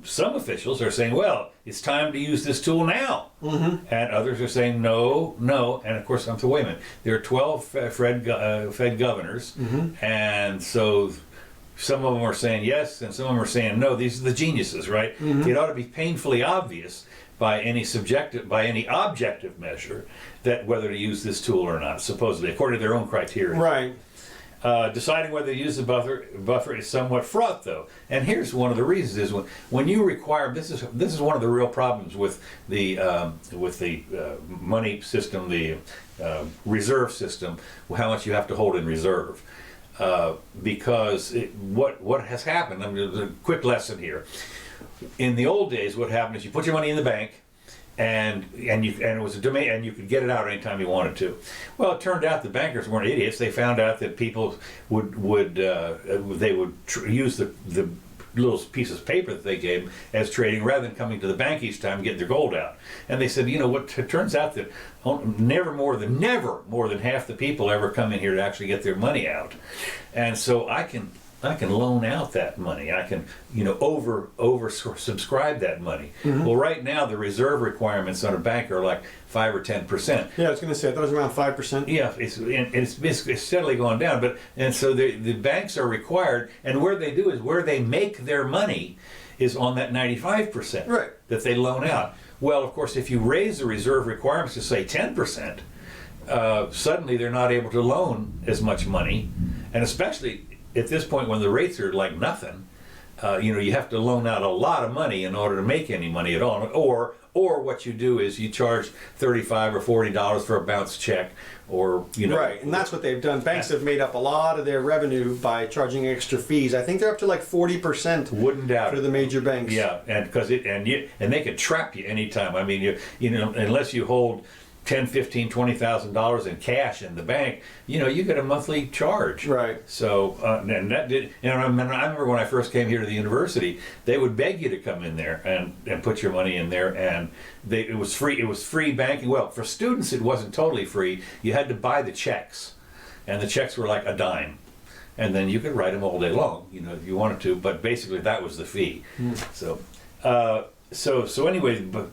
officials are saying, well, it's time to use this tool now. Mm-hmm. And others are saying, no. And of course, wait a minute. There are 12 Fed governors, mm-hmm. and so some of them are saying yes, and some of them are saying no. These are the geniuses, right? Mm-hmm. It ought to be painfully obvious by any objective measure that whether to use this tool or not, supposedly, according to their own criteria. Right. Deciding whether to use the buffer is somewhat fraught, though. And here's one of the reasons: is when you require this is one of the real problems with the money system, the reserve system, how much you have to hold in reserve. Because what has happened? I mean, there's a quick lesson here. In the old days, what happened is you put your money in the bank, and it was a domain, and you could get it out anytime you wanted to. Well, it turned out the bankers weren't idiots. They found out that people would use the little piece of paper that they gave them as trading rather than coming to the bank each time and getting their gold out. And they said, what? It turns out that never more than half the people ever come in here to actually get their money out. And so I can loan out that money. I can, over subscribe that money. Well, right now the reserve requirements on a bank are like 5 or 10%. Yeah, I was going to say that was around 5%. Yeah, it's steadily going down. And so the banks are required, and where they make their money is on that 95% Right. that they loan out. Well, of course, if you raise the reserve requirements to say 10%, suddenly they're not able to loan as much money, and especially at this point when the rates are like nothing, you have to loan out a lot of money in order to make any money at all. Or what you do is you charge $35 or $40 for a bounce check, or Right, and that's what they've done. Banks have made up a lot of their revenue by charging extra fees. I think they're up to like 40%. Wouldn't doubt for it. the major banks. Yeah, and they can trap you anytime. I mean, unless you hold $10,000, $15,000, $20,000 in cash in the bank, you get a monthly charge. Right. So, and that did. I remember when I first came here to the university, they would beg you to come in there and put your money in there, and it was free. It was free banking. Well, for students, it wasn't totally free. You had to buy the checks, and the checks were like a dime, and then you could write them all day long, if you wanted to. But basically, that was the fee. So, so anyway, but.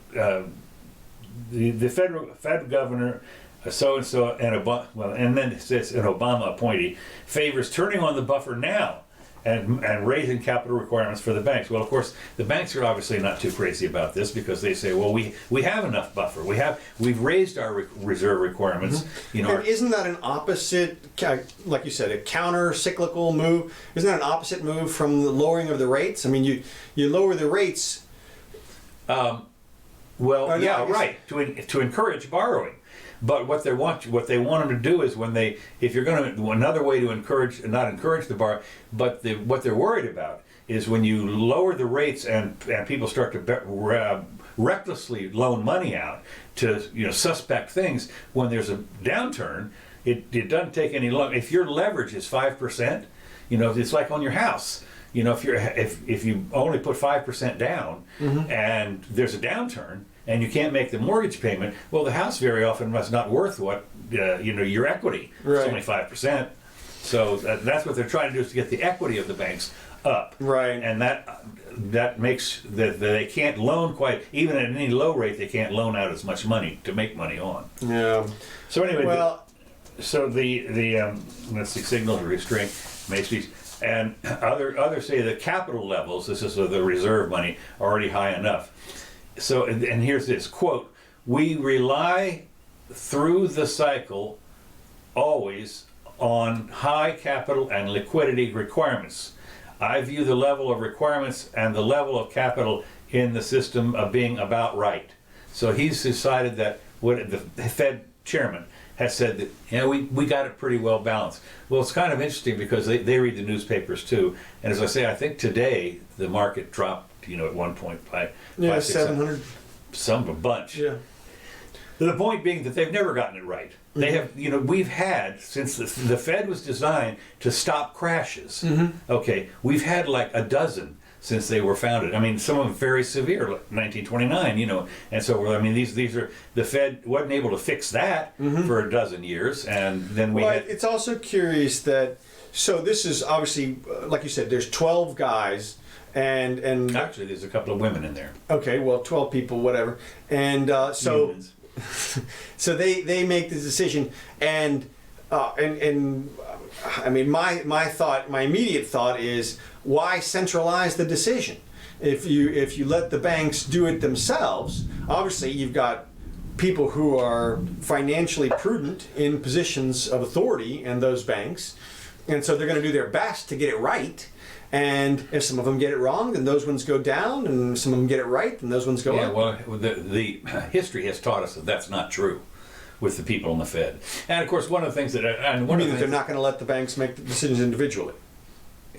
The federal governor, so and so, and then it says an Obama appointee favors turning on the buffer now, and raising capital requirements for the banks. Well, of course, the banks are obviously not too crazy about this, because they say, well, we have enough buffer. We've raised our reserve requirements. And isn't that an opposite, like you said, a counter-cyclical move? Isn't that an opposite move from the lowering of the rates? I mean, you lower the rates. Well, yeah, right. To encourage borrowing, but what they want them to do is if you're going to, another way to not encourage the borrow, but what they're worried about is when you lower the rates and people start to recklessly loan money out to suspect things. When there's a downturn, it doesn't take any long. If your leverage is 5%, it's like on your house. If you only put 5% down, and there's a downturn and you can't make the mortgage payment, well, the house very often must not worth what your equity. Right. It's only 5%. So that's what they're trying to do, is to get the equity of the banks up. Right. And that makes that they can't loan quite, even at any low rate, they can't loan out as much money to make money on. Yeah. So anyway, well, let's see, signal to restraint, Macy's. And others say the capital levels, this is the reserve money, are already high enough. So, and here's this quote: "We rely through the cycle always on high capital and liquidity requirements. I view the level of requirements and the level of capital in the system of being about right." So he's decided that what the Fed chairman has said that we got it pretty well balanced. Well, it's kind of interesting because they read the newspapers too, and as I say, I think today the market dropped at one point by 700, a bunch. Yeah. The point being that they've never gotten it right. They have, we've had, since the Fed was designed to stop crashes. Okay, we've had like a dozen since they were founded. I mean, some of them very severe, like 1929, and so, I mean, these are, the Fed wasn't able to fix that for a dozen years, and then it's also curious that, so this is obviously, like you said, there's 12 guys, and actually there's a couple of women in there. Okay, well, 12 people, whatever, and so so they make the decision, and I mean, my immediate thought is, why centralize the decision? If you let the banks do it themselves, obviously you've got people who are financially prudent in positions of authority in those banks, and so they're going to do their best to get it right. And if some of them get it wrong, then those ones go down, and some of them get it right, then those ones go up. Yeah, well, the history has taught us that that's not true with the people in the Fed. And of course, one of the things that they're not going to let the banks make the decisions individually.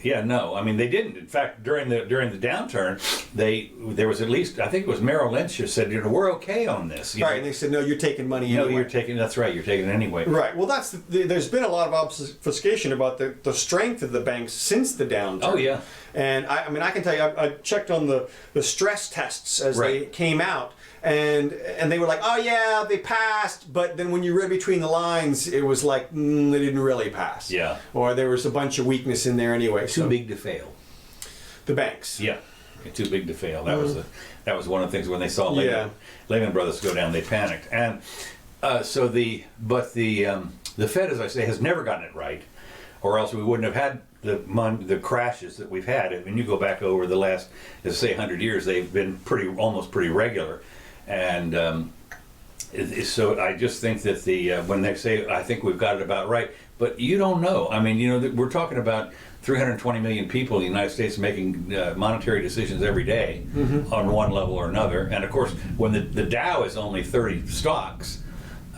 Yeah, no. I mean, they didn't. In fact, during the downturn, there was at least, I think it was Merrill Lynch who said, we're okay on this. Right, and they said, no, you're taking money anyway. That's right, you're taking it anyway. Right. Well, there's been a lot of obfuscation about the strength of the banks since the downturn. Oh yeah. And I mean, I can tell you, I checked on the stress tests as they came out, and they were like, oh yeah, they passed, but then when you read between the lines, it was like they didn't really pass. Yeah. Or there was a bunch of weakness in there anyway. Too big to fail. The banks. Yeah, too big to fail. That was one of the things when they saw Lehman Brothers go down, they panicked. And the Fed, as I say, has never gotten it right, or else we wouldn't have had the crashes that we've had. When you go back over the last, let's say, 100 years, they've been almost pretty regular. And so I just think that when they say, I think we've got it about right, but you don't know. I mean, we're talking about 320 million people in the United States making monetary decisions every day on one level or another. And of course, when the Dow is only 30 stocks,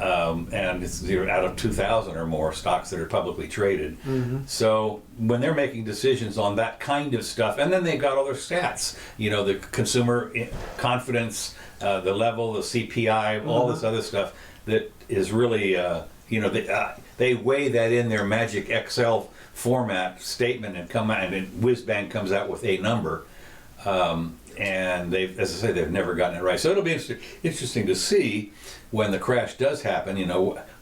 and it's out of 2,000 or more stocks that are publicly traded. So when they're making decisions on that kind of stuff, and then they've got all their stats, the consumer confidence, the level, the CPI, all this other stuff that is really, they weigh that in their magic Excel format statement and come out, and Whiz-Bang comes out with a number. And as I say, they've never gotten it right. So it'll be interesting to see when the crash does happen,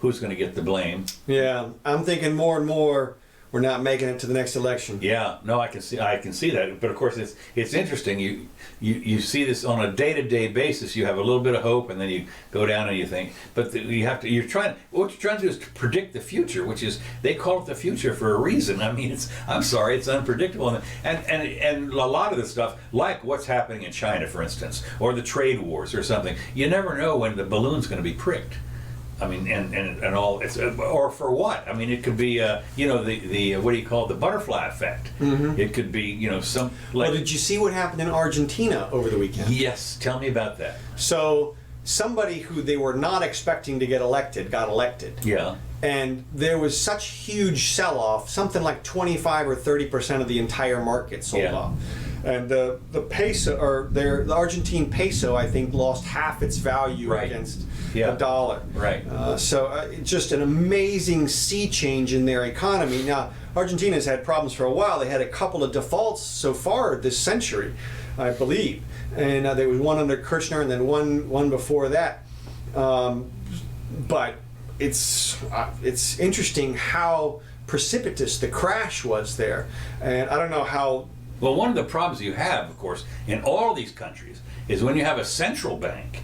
who's going to get the blame. Yeah, I'm thinking more and more we're not making it to the next election. Yeah, no, I can see that. But of course, it's interesting. You see this on a day-to-day basis. You have a little bit of hope, and then you go down and you think. But what you're trying to do is to predict the future, which is, they call it the future for a reason. I mean, it's unpredictable, and a lot of this stuff, like what's happening in China, for instance, or the trade wars or something. You never know when the balloon's going to be pricked. I mean, and all, or for what? I mean, it could be, the what do you call it, the butterfly effect. It could be, some. Well, did you see what happened in Argentina over the weekend? Yes, tell me about that. So, somebody who they were not expecting to get elected got elected. Yeah. And there was such huge sell-off, something like 25 or 30% of the entire market sold off. And the peso, or the Argentine peso, I think, lost half its value against the dollar. Right. So just an amazing sea change in their economy. Now, Argentina's had problems for a while. They had a couple of defaults so far this century, I believe. And there was one under Kirchner and then one before that. But it's interesting how precipitous the crash was there. And I don't know how... Well, one of the problems you have, of course, in all these countries is when you have a central bank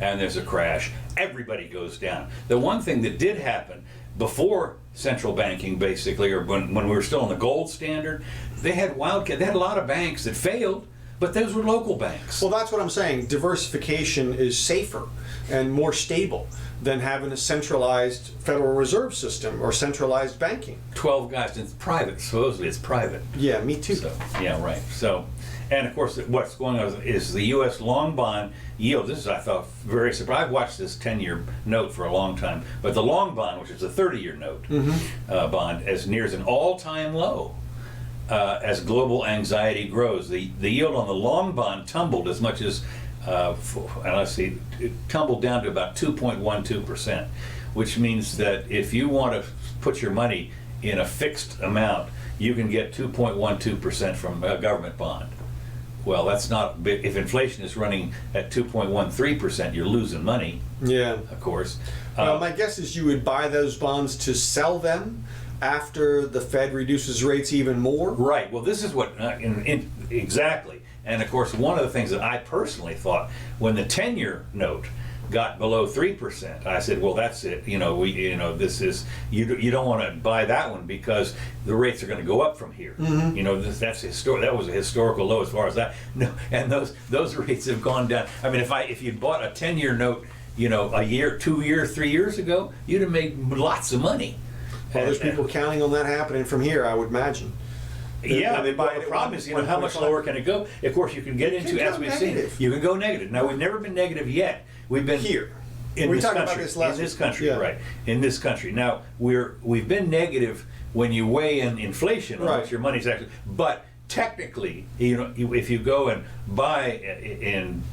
and there's a crash, everybody goes down. The one thing that did happen before central banking, basically, or when we were still on the gold standard, they had a lot of banks that failed, but those were local banks. Well, that's what I'm saying. Diversification is safer and more stable than having a centralized Federal Reserve System or centralized banking. 12 guys, it's private, supposedly it's private. Yeah, me too. So, yeah, right. So, and of course, what's going on is the U.S. long bond yield. This is, I thought, very surprising. I've watched this 10-year note for a long time, but the long bond, which is a 30-year note bond, as nears an all-time low. As global anxiety grows, the yield on the long bond tumbled as much as, it tumbled down to about 2.12%, which means that if you want to put your money in a fixed amount, you can get 2.12% from a government bond. Well, that's not, if inflation is running at 2.13%, you're losing money. Yeah. Of course. My guess is you would buy those bonds to sell them after the Fed reduces rates even more? Right. Well, this is what, exactly. And of course, one of the things that I personally thought, when the 10-year note got below 3%, I said, well, that's it. This is, you don't want to buy that one because the rates are going to go up from here. That was a historical low as far as that. No, and those rates have gone down. I mean, if you'd bought a 10-year note, a year, 2 years, 3 years ago, you'd have made lots of money. Well, there's people counting on that happening from here, I would imagine. Yeah, the problem is, how much lower can it go? Of course, you can get into, as we've seen, you can go negative. Now, we've never been negative yet. We've been here. In this country, right? In this country. Now, we've been negative when you weigh in inflation on what your money's actually, but technically, if you go and buy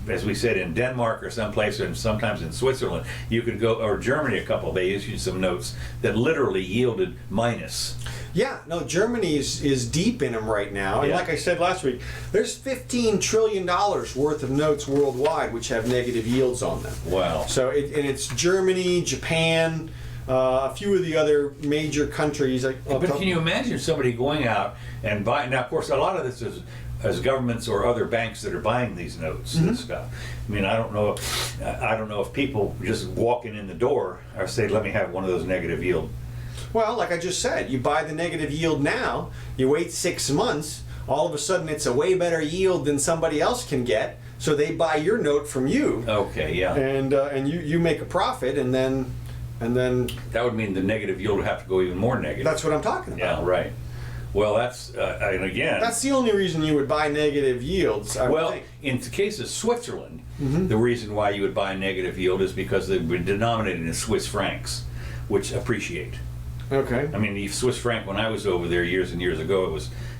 as we said, in Denmark or someplace, and sometimes in Switzerland, you could go, or Germany, they issued some notes that literally yielded minus. Yeah, no, Germany is deep in them right now. And Yeah. like I said last week, there's $15 trillion worth of notes worldwide which have negative yields on them. Wow. So, it's Germany, Japan, a few of the other major countries. But can you imagine somebody going out and buying? Now, of course, a lot of this is as governments or other banks that are buying these notes and stuff. I mean, I don't know if people just walking in the door or say, "Let me have one of those negative yield." Well, like I just said, you buy the negative yield now, you wait 6 months, all of a sudden it's a way better yield than somebody else can get, so they buy your note from you. Okay, yeah. And you make a profit, and then That would mean the negative yield would have to go even more negative. that's what I'm talking about. Yeah, right. Well, that's and again. That's the only reason you would buy negative yields, I would Well, think. in the case of Switzerland, the reason why you would buy a negative yield is because they were denominated in Swiss francs, which appreciate. Okay. I mean, the Swiss franc, when I was over there years and years ago, it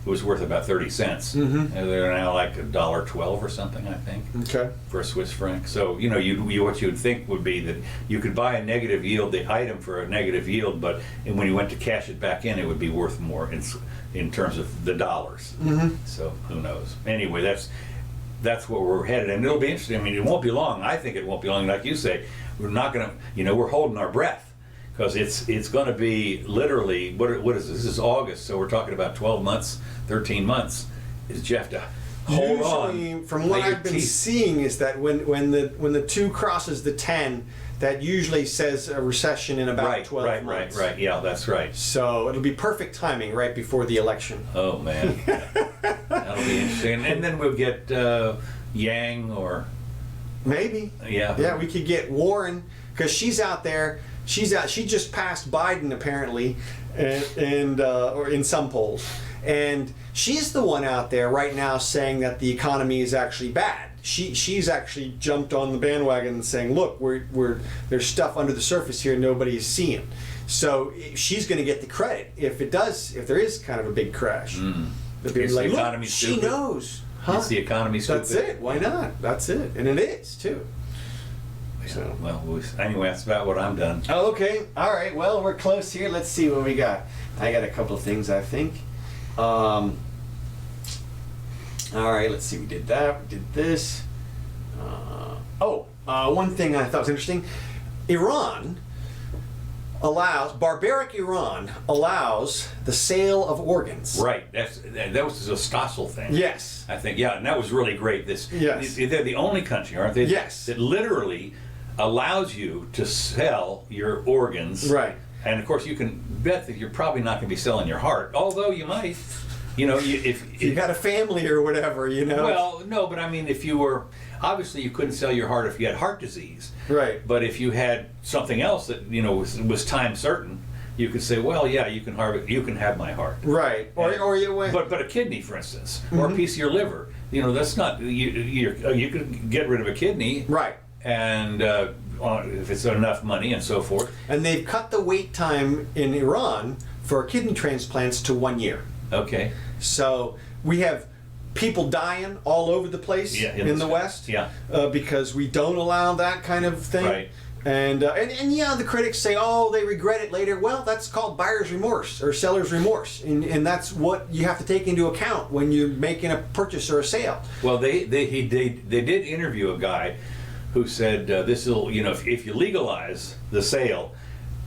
was worth about 30 cents. And they're now like $1.12 or something, I think, Okay. for a Swiss franc. So, what you would think would be that you could buy a negative yield, the item for a negative yield, but when you went to cash it back in, it would be worth more in terms of the dollars. So, who knows? Anyway, that's where we're headed, and it'll be interesting. I mean, it won't be long. I think it won't be long. Like you say, we're not going to, we're holding our breath. Because it's going to be literally, what is this? This is August, so we're talking about 12 months, 13 months. Is Jeff to hold Usually, on? from what Lay your I've been teeth. seeing, is that when the 2 crosses the 10, that usually says a recession in about 12 months. Right. Yeah, that's right. So it'll be perfect timing right before the election. Oh man, that'll be interesting. And then we'll get Yang or Maybe. yeah. We could get Warren, because she's out there. She just passed Biden apparently, and or in some polls, and she's the one out there right now saying that the economy is actually bad. She's actually jumped on the bandwagon and saying, look, there's stuff under the surface here nobody's seeing. So she's going to get the credit if there is kind of a big crash. They'll be Is the like, economy look, she stupid? knows. Huh? Is the economy stupid? That's it. Why not? That's it, and it is too. So. Well, anyway, that's about what I'm done. Oh, okay. All right. Well, we're close here. Let's see what we got. I got a couple of things, I think. All right. Let's see. We did that. We did this. One thing I thought was interesting. Barbaric Iran allows the sale of organs. Right. That was a Stossel thing. Yes. I think, yeah, and that was really great. Yes. They're the only country, aren't they? Yes. That literally allows you to sell your organs. Right. And of course, you can bet that you're probably not going to be selling your heart, although you might. If you got a family or whatever, Well, no, but I mean, if you were, obviously you couldn't sell your heart if you had heart disease. Right. But if you had something else that was time certain, you could say, well, yeah, you can have my heart. Right. But a kidney, for instance, or a piece of your liver, that's not you can get rid of a kidney. Right. And if it's enough money and so forth. And they've cut the wait time in Iran for kidney transplants to 1 year. Okay. So we have people dying all over the place in the West, because we don't allow that kind of thing. Right. And the critics say, oh, they regret it later. Well, that's called buyer's remorse or seller's remorse, and that's what you have to take into account when you're making a purchase or a sale. Well, they did interview a guy who said this will if you legalize the sale,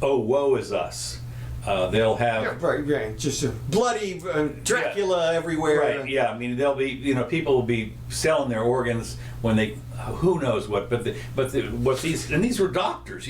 oh, woe is us. They'll have right. Just a bloody Dracula everywhere. Right. Yeah. I mean, they'll be people will be selling their organs when they who knows what. But these were doctors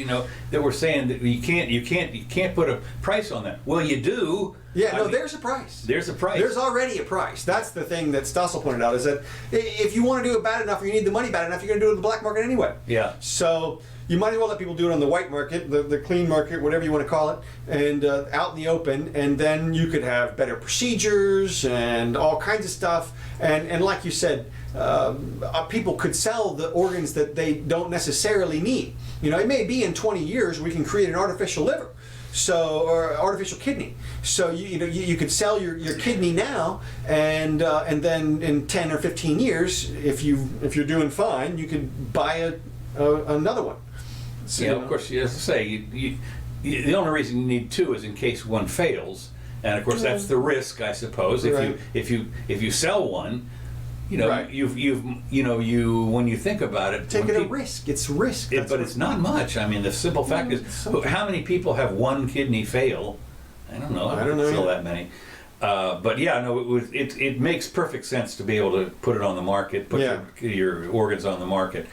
that were saying that you can't put a price on that. Well, you do. Yeah. There's a price. There's a price. There's already a price. That's the thing that Stossel pointed out, is that if you want to do it bad enough or you need the money bad enough, you're going to do it in the black market anyway. Yeah. So you might as well let people do it on the white market, the clean market, whatever you want to call it, and out in the open, and then you could have better procedures and all kinds of stuff. And like you said, people could sell the organs that they don't necessarily need. You know, it may be in 20 years we can create an artificial liver, so, or artificial kidney. So you could sell your kidney now, and then in 10 or 15 years, if you're doing fine, you could buy another one. So, yeah, of course, as I say, the only reason you need two is in case one fails, and of course that's the risk, I suppose. If you sell one, you know, when you think about it, taking a risk. It's risk, but it's not much. I mean, the simple fact is, how many people have one kidney fail? I don't know. I don't know that many. But yeah, no, it makes perfect sense to be able to put it on the market, put your organs on the market,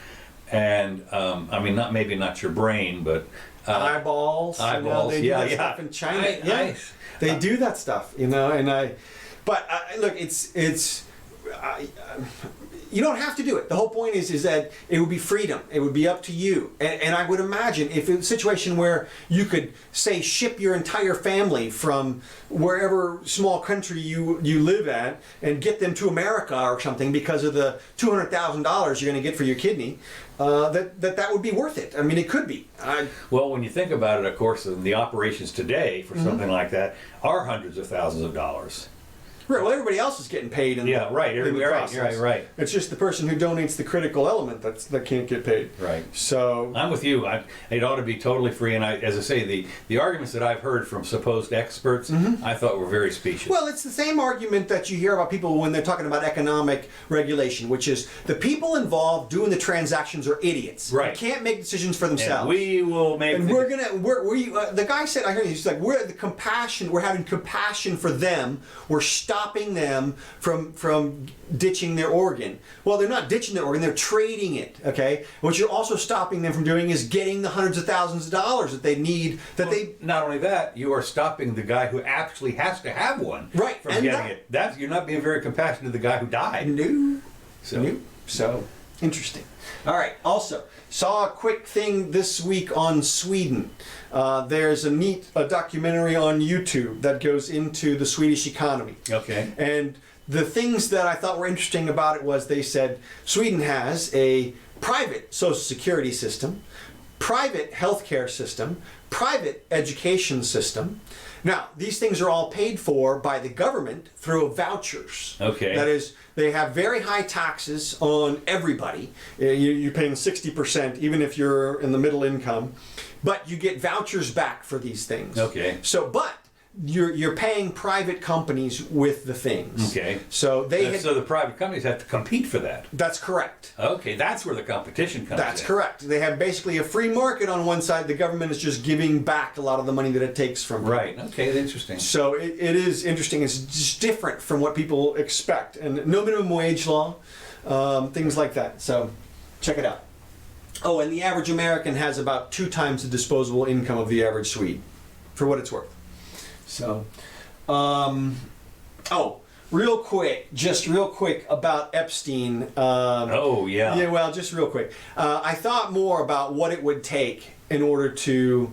and I mean, maybe not your brain, but eyeballs. Eyeballs. You know, they do that stuff in China. They do that stuff. You know, but look, it's. You don't have to do it. The whole point is that it would be freedom. It would be up to you. And I would imagine if it's a situation where you could, say, ship your entire family from wherever small country you live at and get them to America or something because of the $200,000 you're going to get for your kidney, that would be worth it. I mean, it could be. Well, when you think about it, of course, the operations today for something like that are hundreds of thousands of dollars. Right, well, everybody else is getting paid in the process. Right. It's just the person who donates the critical element that can't get paid. Right. So I'm with you. It ought to be totally free. And as I say, the arguments that I've heard from supposed experts, I thought were very specious. Well, it's the same argument that you hear about people when they're talking about economic regulation, which is the people involved doing the transactions are idiots. Right. They can't make decisions for themselves. And we will make. And the guy said, I heard he's like, we're having compassion for them. We're stopping them from ditching their organ. Well, they're not ditching their organ, they're trading it, okay? What you're also stopping them from doing is getting the hundreds of thousands of dollars that they need. Not only that, you are stopping the guy who actually has to have one from getting it. You're not being very compassionate to the guy who died. No. So, interesting. All right, also, saw a quick thing this week on Sweden. There's a neat documentary on YouTube that goes into the Swedish economy. Okay. And the things that I thought were interesting about it was they said Sweden has a private social security system, private healthcare system, private education system. Now, these things are all paid for by the government through vouchers. Okay. That is, they have very high taxes on everybody. You're paying 60%, even if you're in the middle income. But you get vouchers back for these things. Okay. So, but you're paying private companies with the things. Okay. So so the private companies have to compete for that. That's correct. Okay, that's where the competition comes in. That's correct. They have basically a free market on one side. The government is just giving back a lot of the money that it takes from people. Right. Okay, that's interesting. So it is interesting. It's just different from what people expect. And no minimum wage law, things like that. So check it out. Oh, and the average American has about 2 times the disposable income of the average Swede, for what it's worth. So, real quick about Epstein. Yeah, well, just real quick. I thought more about what it would take in order to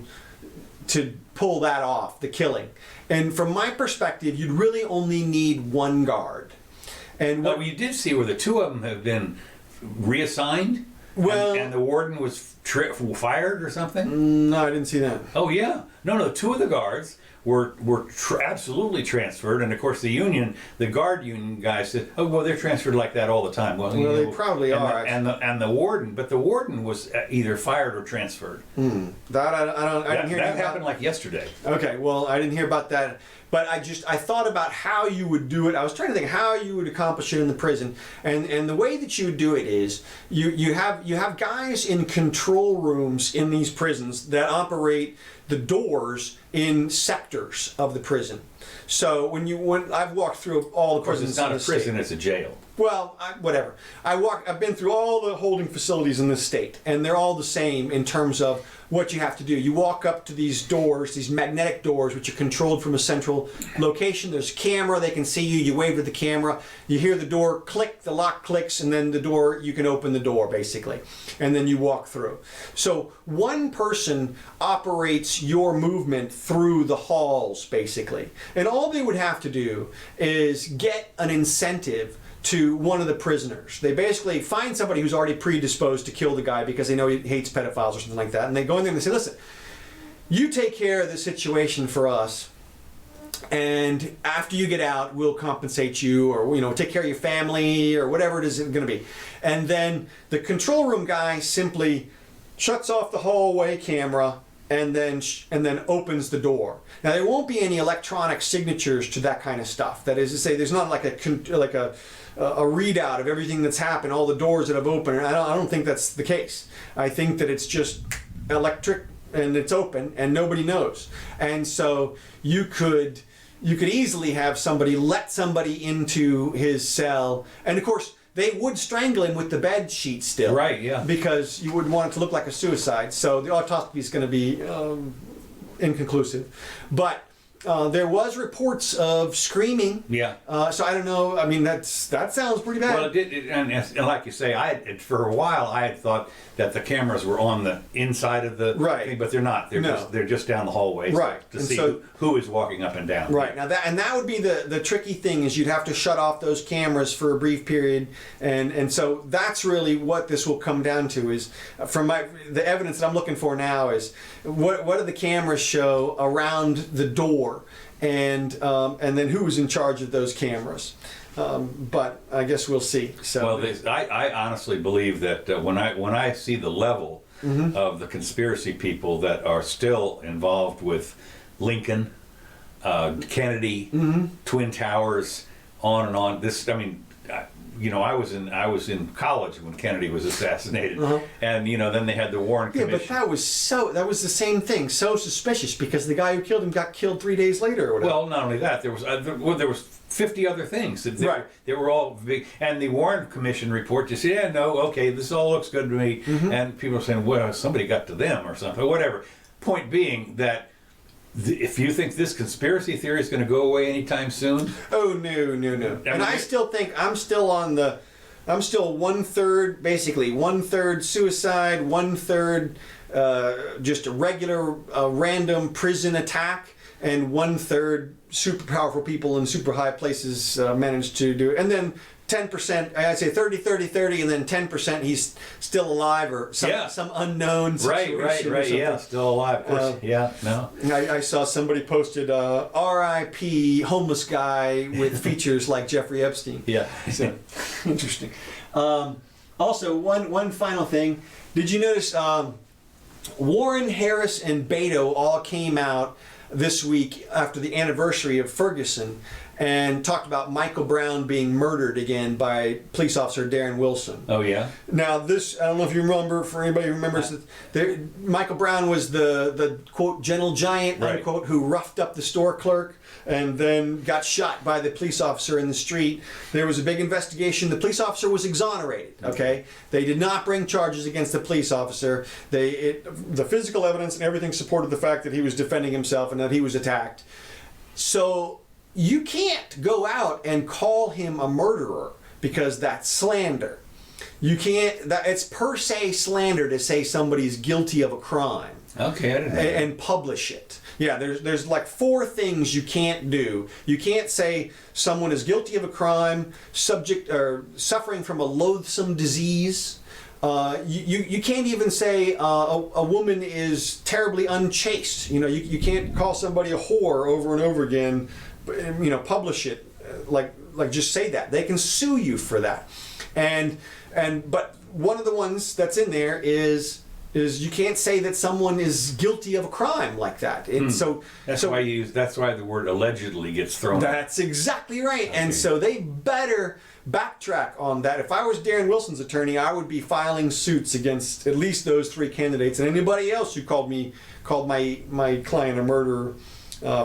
pull that off, the killing. And from my perspective, you'd really only need one guard. And what you did see where the 2 of them have been reassigned? Well, and the warden was fired or something? No, I didn't see that. Oh, yeah. No, 2 of the guards were absolutely transferred, and of course the guard union guys said, "Oh, well, they're transferred like that all the time." Well, they probably are. And the warden, but the warden was either fired or transferred. I didn't hear that happened like yesterday. Okay, well, I didn't hear about that, but I thought about how you would do it. I was trying to think how you would accomplish it in the prison, and the way that you would do it is you have guys in control rooms in these prisons that operate the doors in sectors of the prison. So when I've walked through all the prisons, it's not a prison; it's a jail. Well, whatever. I've been through all the holding facilities in this state, and they're all the same in terms of what you have to do. You walk up to these doors, these magnetic doors, which are controlled from a central location. There's a camera, they can see you, you wave at the camera, you hear the door click, the lock clicks, and then you can open the door, basically. And then you walk through. So one person operates your movement through the halls, basically. And all they would have to do is get an incentive to one of the prisoners. They basically find somebody who's already predisposed to kill the guy because they know he hates pedophiles or something like that. And they go in there and they say, listen, you take care of the situation for us, and after you get out, we'll compensate you, or, you know, take care of your family, or whatever it is going to be. And then the control room guy simply shuts off the hallway camera and then opens the door. Now, there won't be any electronic signatures to that kind of stuff. That is to say, there's not like a readout of everything that's happened, all the doors that have opened. I don't think that's the case. I think that it's just electric and it's open and nobody knows. And so you could easily have somebody let somebody into his cell, and of course they would strangle him with the bed sheet still. Right, yeah. Because you would want it to look like a suicide. So the autopsy is going to be inconclusive. But there was reports of screaming. Yeah. So I don't know. I mean, that sounds pretty bad. Well, and like you say, for a while I had thought that the cameras were on the inside of the thing, but they're not. They're just down the hallway, right, to see who is walking up and down. Right. Now that would be the tricky thing, is you'd have to shut off those cameras for a brief period, and so that's really what this will come down to. Is from the evidence that I'm looking for now is what do the cameras show around the door, and then who was in charge of those cameras. But I guess we'll see. So, well, I honestly believe that when I see the level of the conspiracy people that are still involved with Lincoln, Kennedy, Twin Towers, on and on. I was in college when Kennedy was assassinated, and then they had the Warren Commission. Yeah, but that was the same thing. So suspicious, because the guy who killed him got killed 3 days later or whatever. Well, not only that, there was 50 other things that they were all big, and the Warren Commission report just said, this all looks good to me, and people are saying, well, somebody got to them or something, whatever. Point being that if you think this conspiracy theory is going to go away anytime soon, no. And I still think I'm still 1/3 suicide, 1/3 just a regular random prison attack, and 1/3 super powerful people in super high places managed to do it. And then 10%, I'd say 30, and then 10% he's still alive, or some unknown situation. Right, yeah, still alive, of course. I saw somebody posted R.I.P. homeless guy with features like Jeffrey Epstein. Yeah. So, interesting. Also, one final thing. Did you notice Warren, Harris, and Beto all came out this week after the anniversary of Ferguson and talked about Michael Brown being murdered again by police officer Darren Wilson. Oh, yeah? Now, this, I don't know if you remember, for anybody who remembers, Michael Brown was the quote, gentle giant, unquote, who roughed up the store clerk and then got shot by the police officer in the street. There was a big investigation. The police officer was exonerated, okay? They did not bring charges against the police officer. The physical evidence and everything supported the fact that he was defending himself and that he was attacked. So you can't go out and call him a murderer, because that's slander. You can't, it's per se slander to say somebody's guilty of a crime. Okay, I didn't know that. And publish it. Yeah, there's like 4 things you can't do. You can't say someone is guilty of a crime, subject or suffering from a loathsome disease. You can't even say a woman is terribly unchaste. You can't call somebody a whore over and over again. Publish it, like just say that. They can sue you for that. But one of the ones that's in there is you can't say that someone is guilty of a crime like that. And that's why the word allegedly gets thrown. That's exactly right. Okay. And so they better backtrack on that. If I was Darren Wilson's attorney, I would be filing suits against at least those 3 candidates and anybody else who called my client a murderer.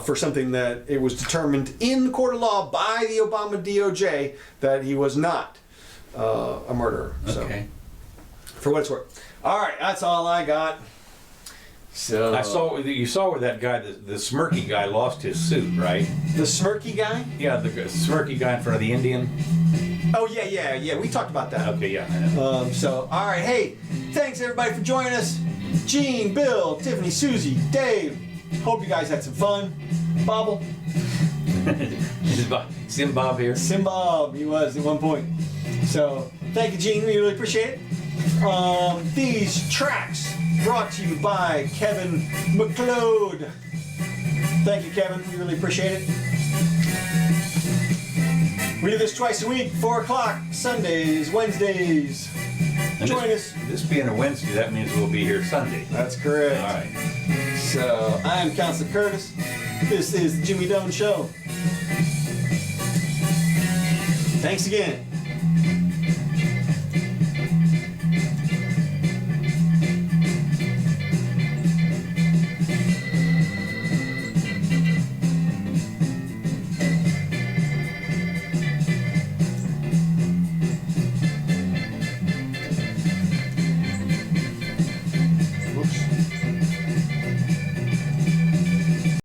For something that it was determined in the court of law by the Obama DOJ that he was not a murderer. Okay. So, for what it's worth. All right, that's all I got. So you saw where that guy, the smirky guy, lost his suit, right? The smirky guy? Yeah, the smirky guy in front of the Indian. Oh yeah. We talked about that. Okay, yeah. All right. Hey, thanks everybody for joining us. Gene, Bill, Tiffany, Susie, Dave. Hope you guys had some fun. Bobble. Sim Bob here. Simbob, he was at one point. So, thank you, Gene. We really appreciate it. These tracks brought to you by Kevin McLeod. Thank you, Kevin. We really appreciate it. We do this twice a week, 4 o'clock, Sundays, Wednesdays. And Join us. This being a Wednesday, that means we'll be here Sunday. That's correct. All right. So, I'm Counselor Curtis. This is the Jimmy Doane Show. Thanks again.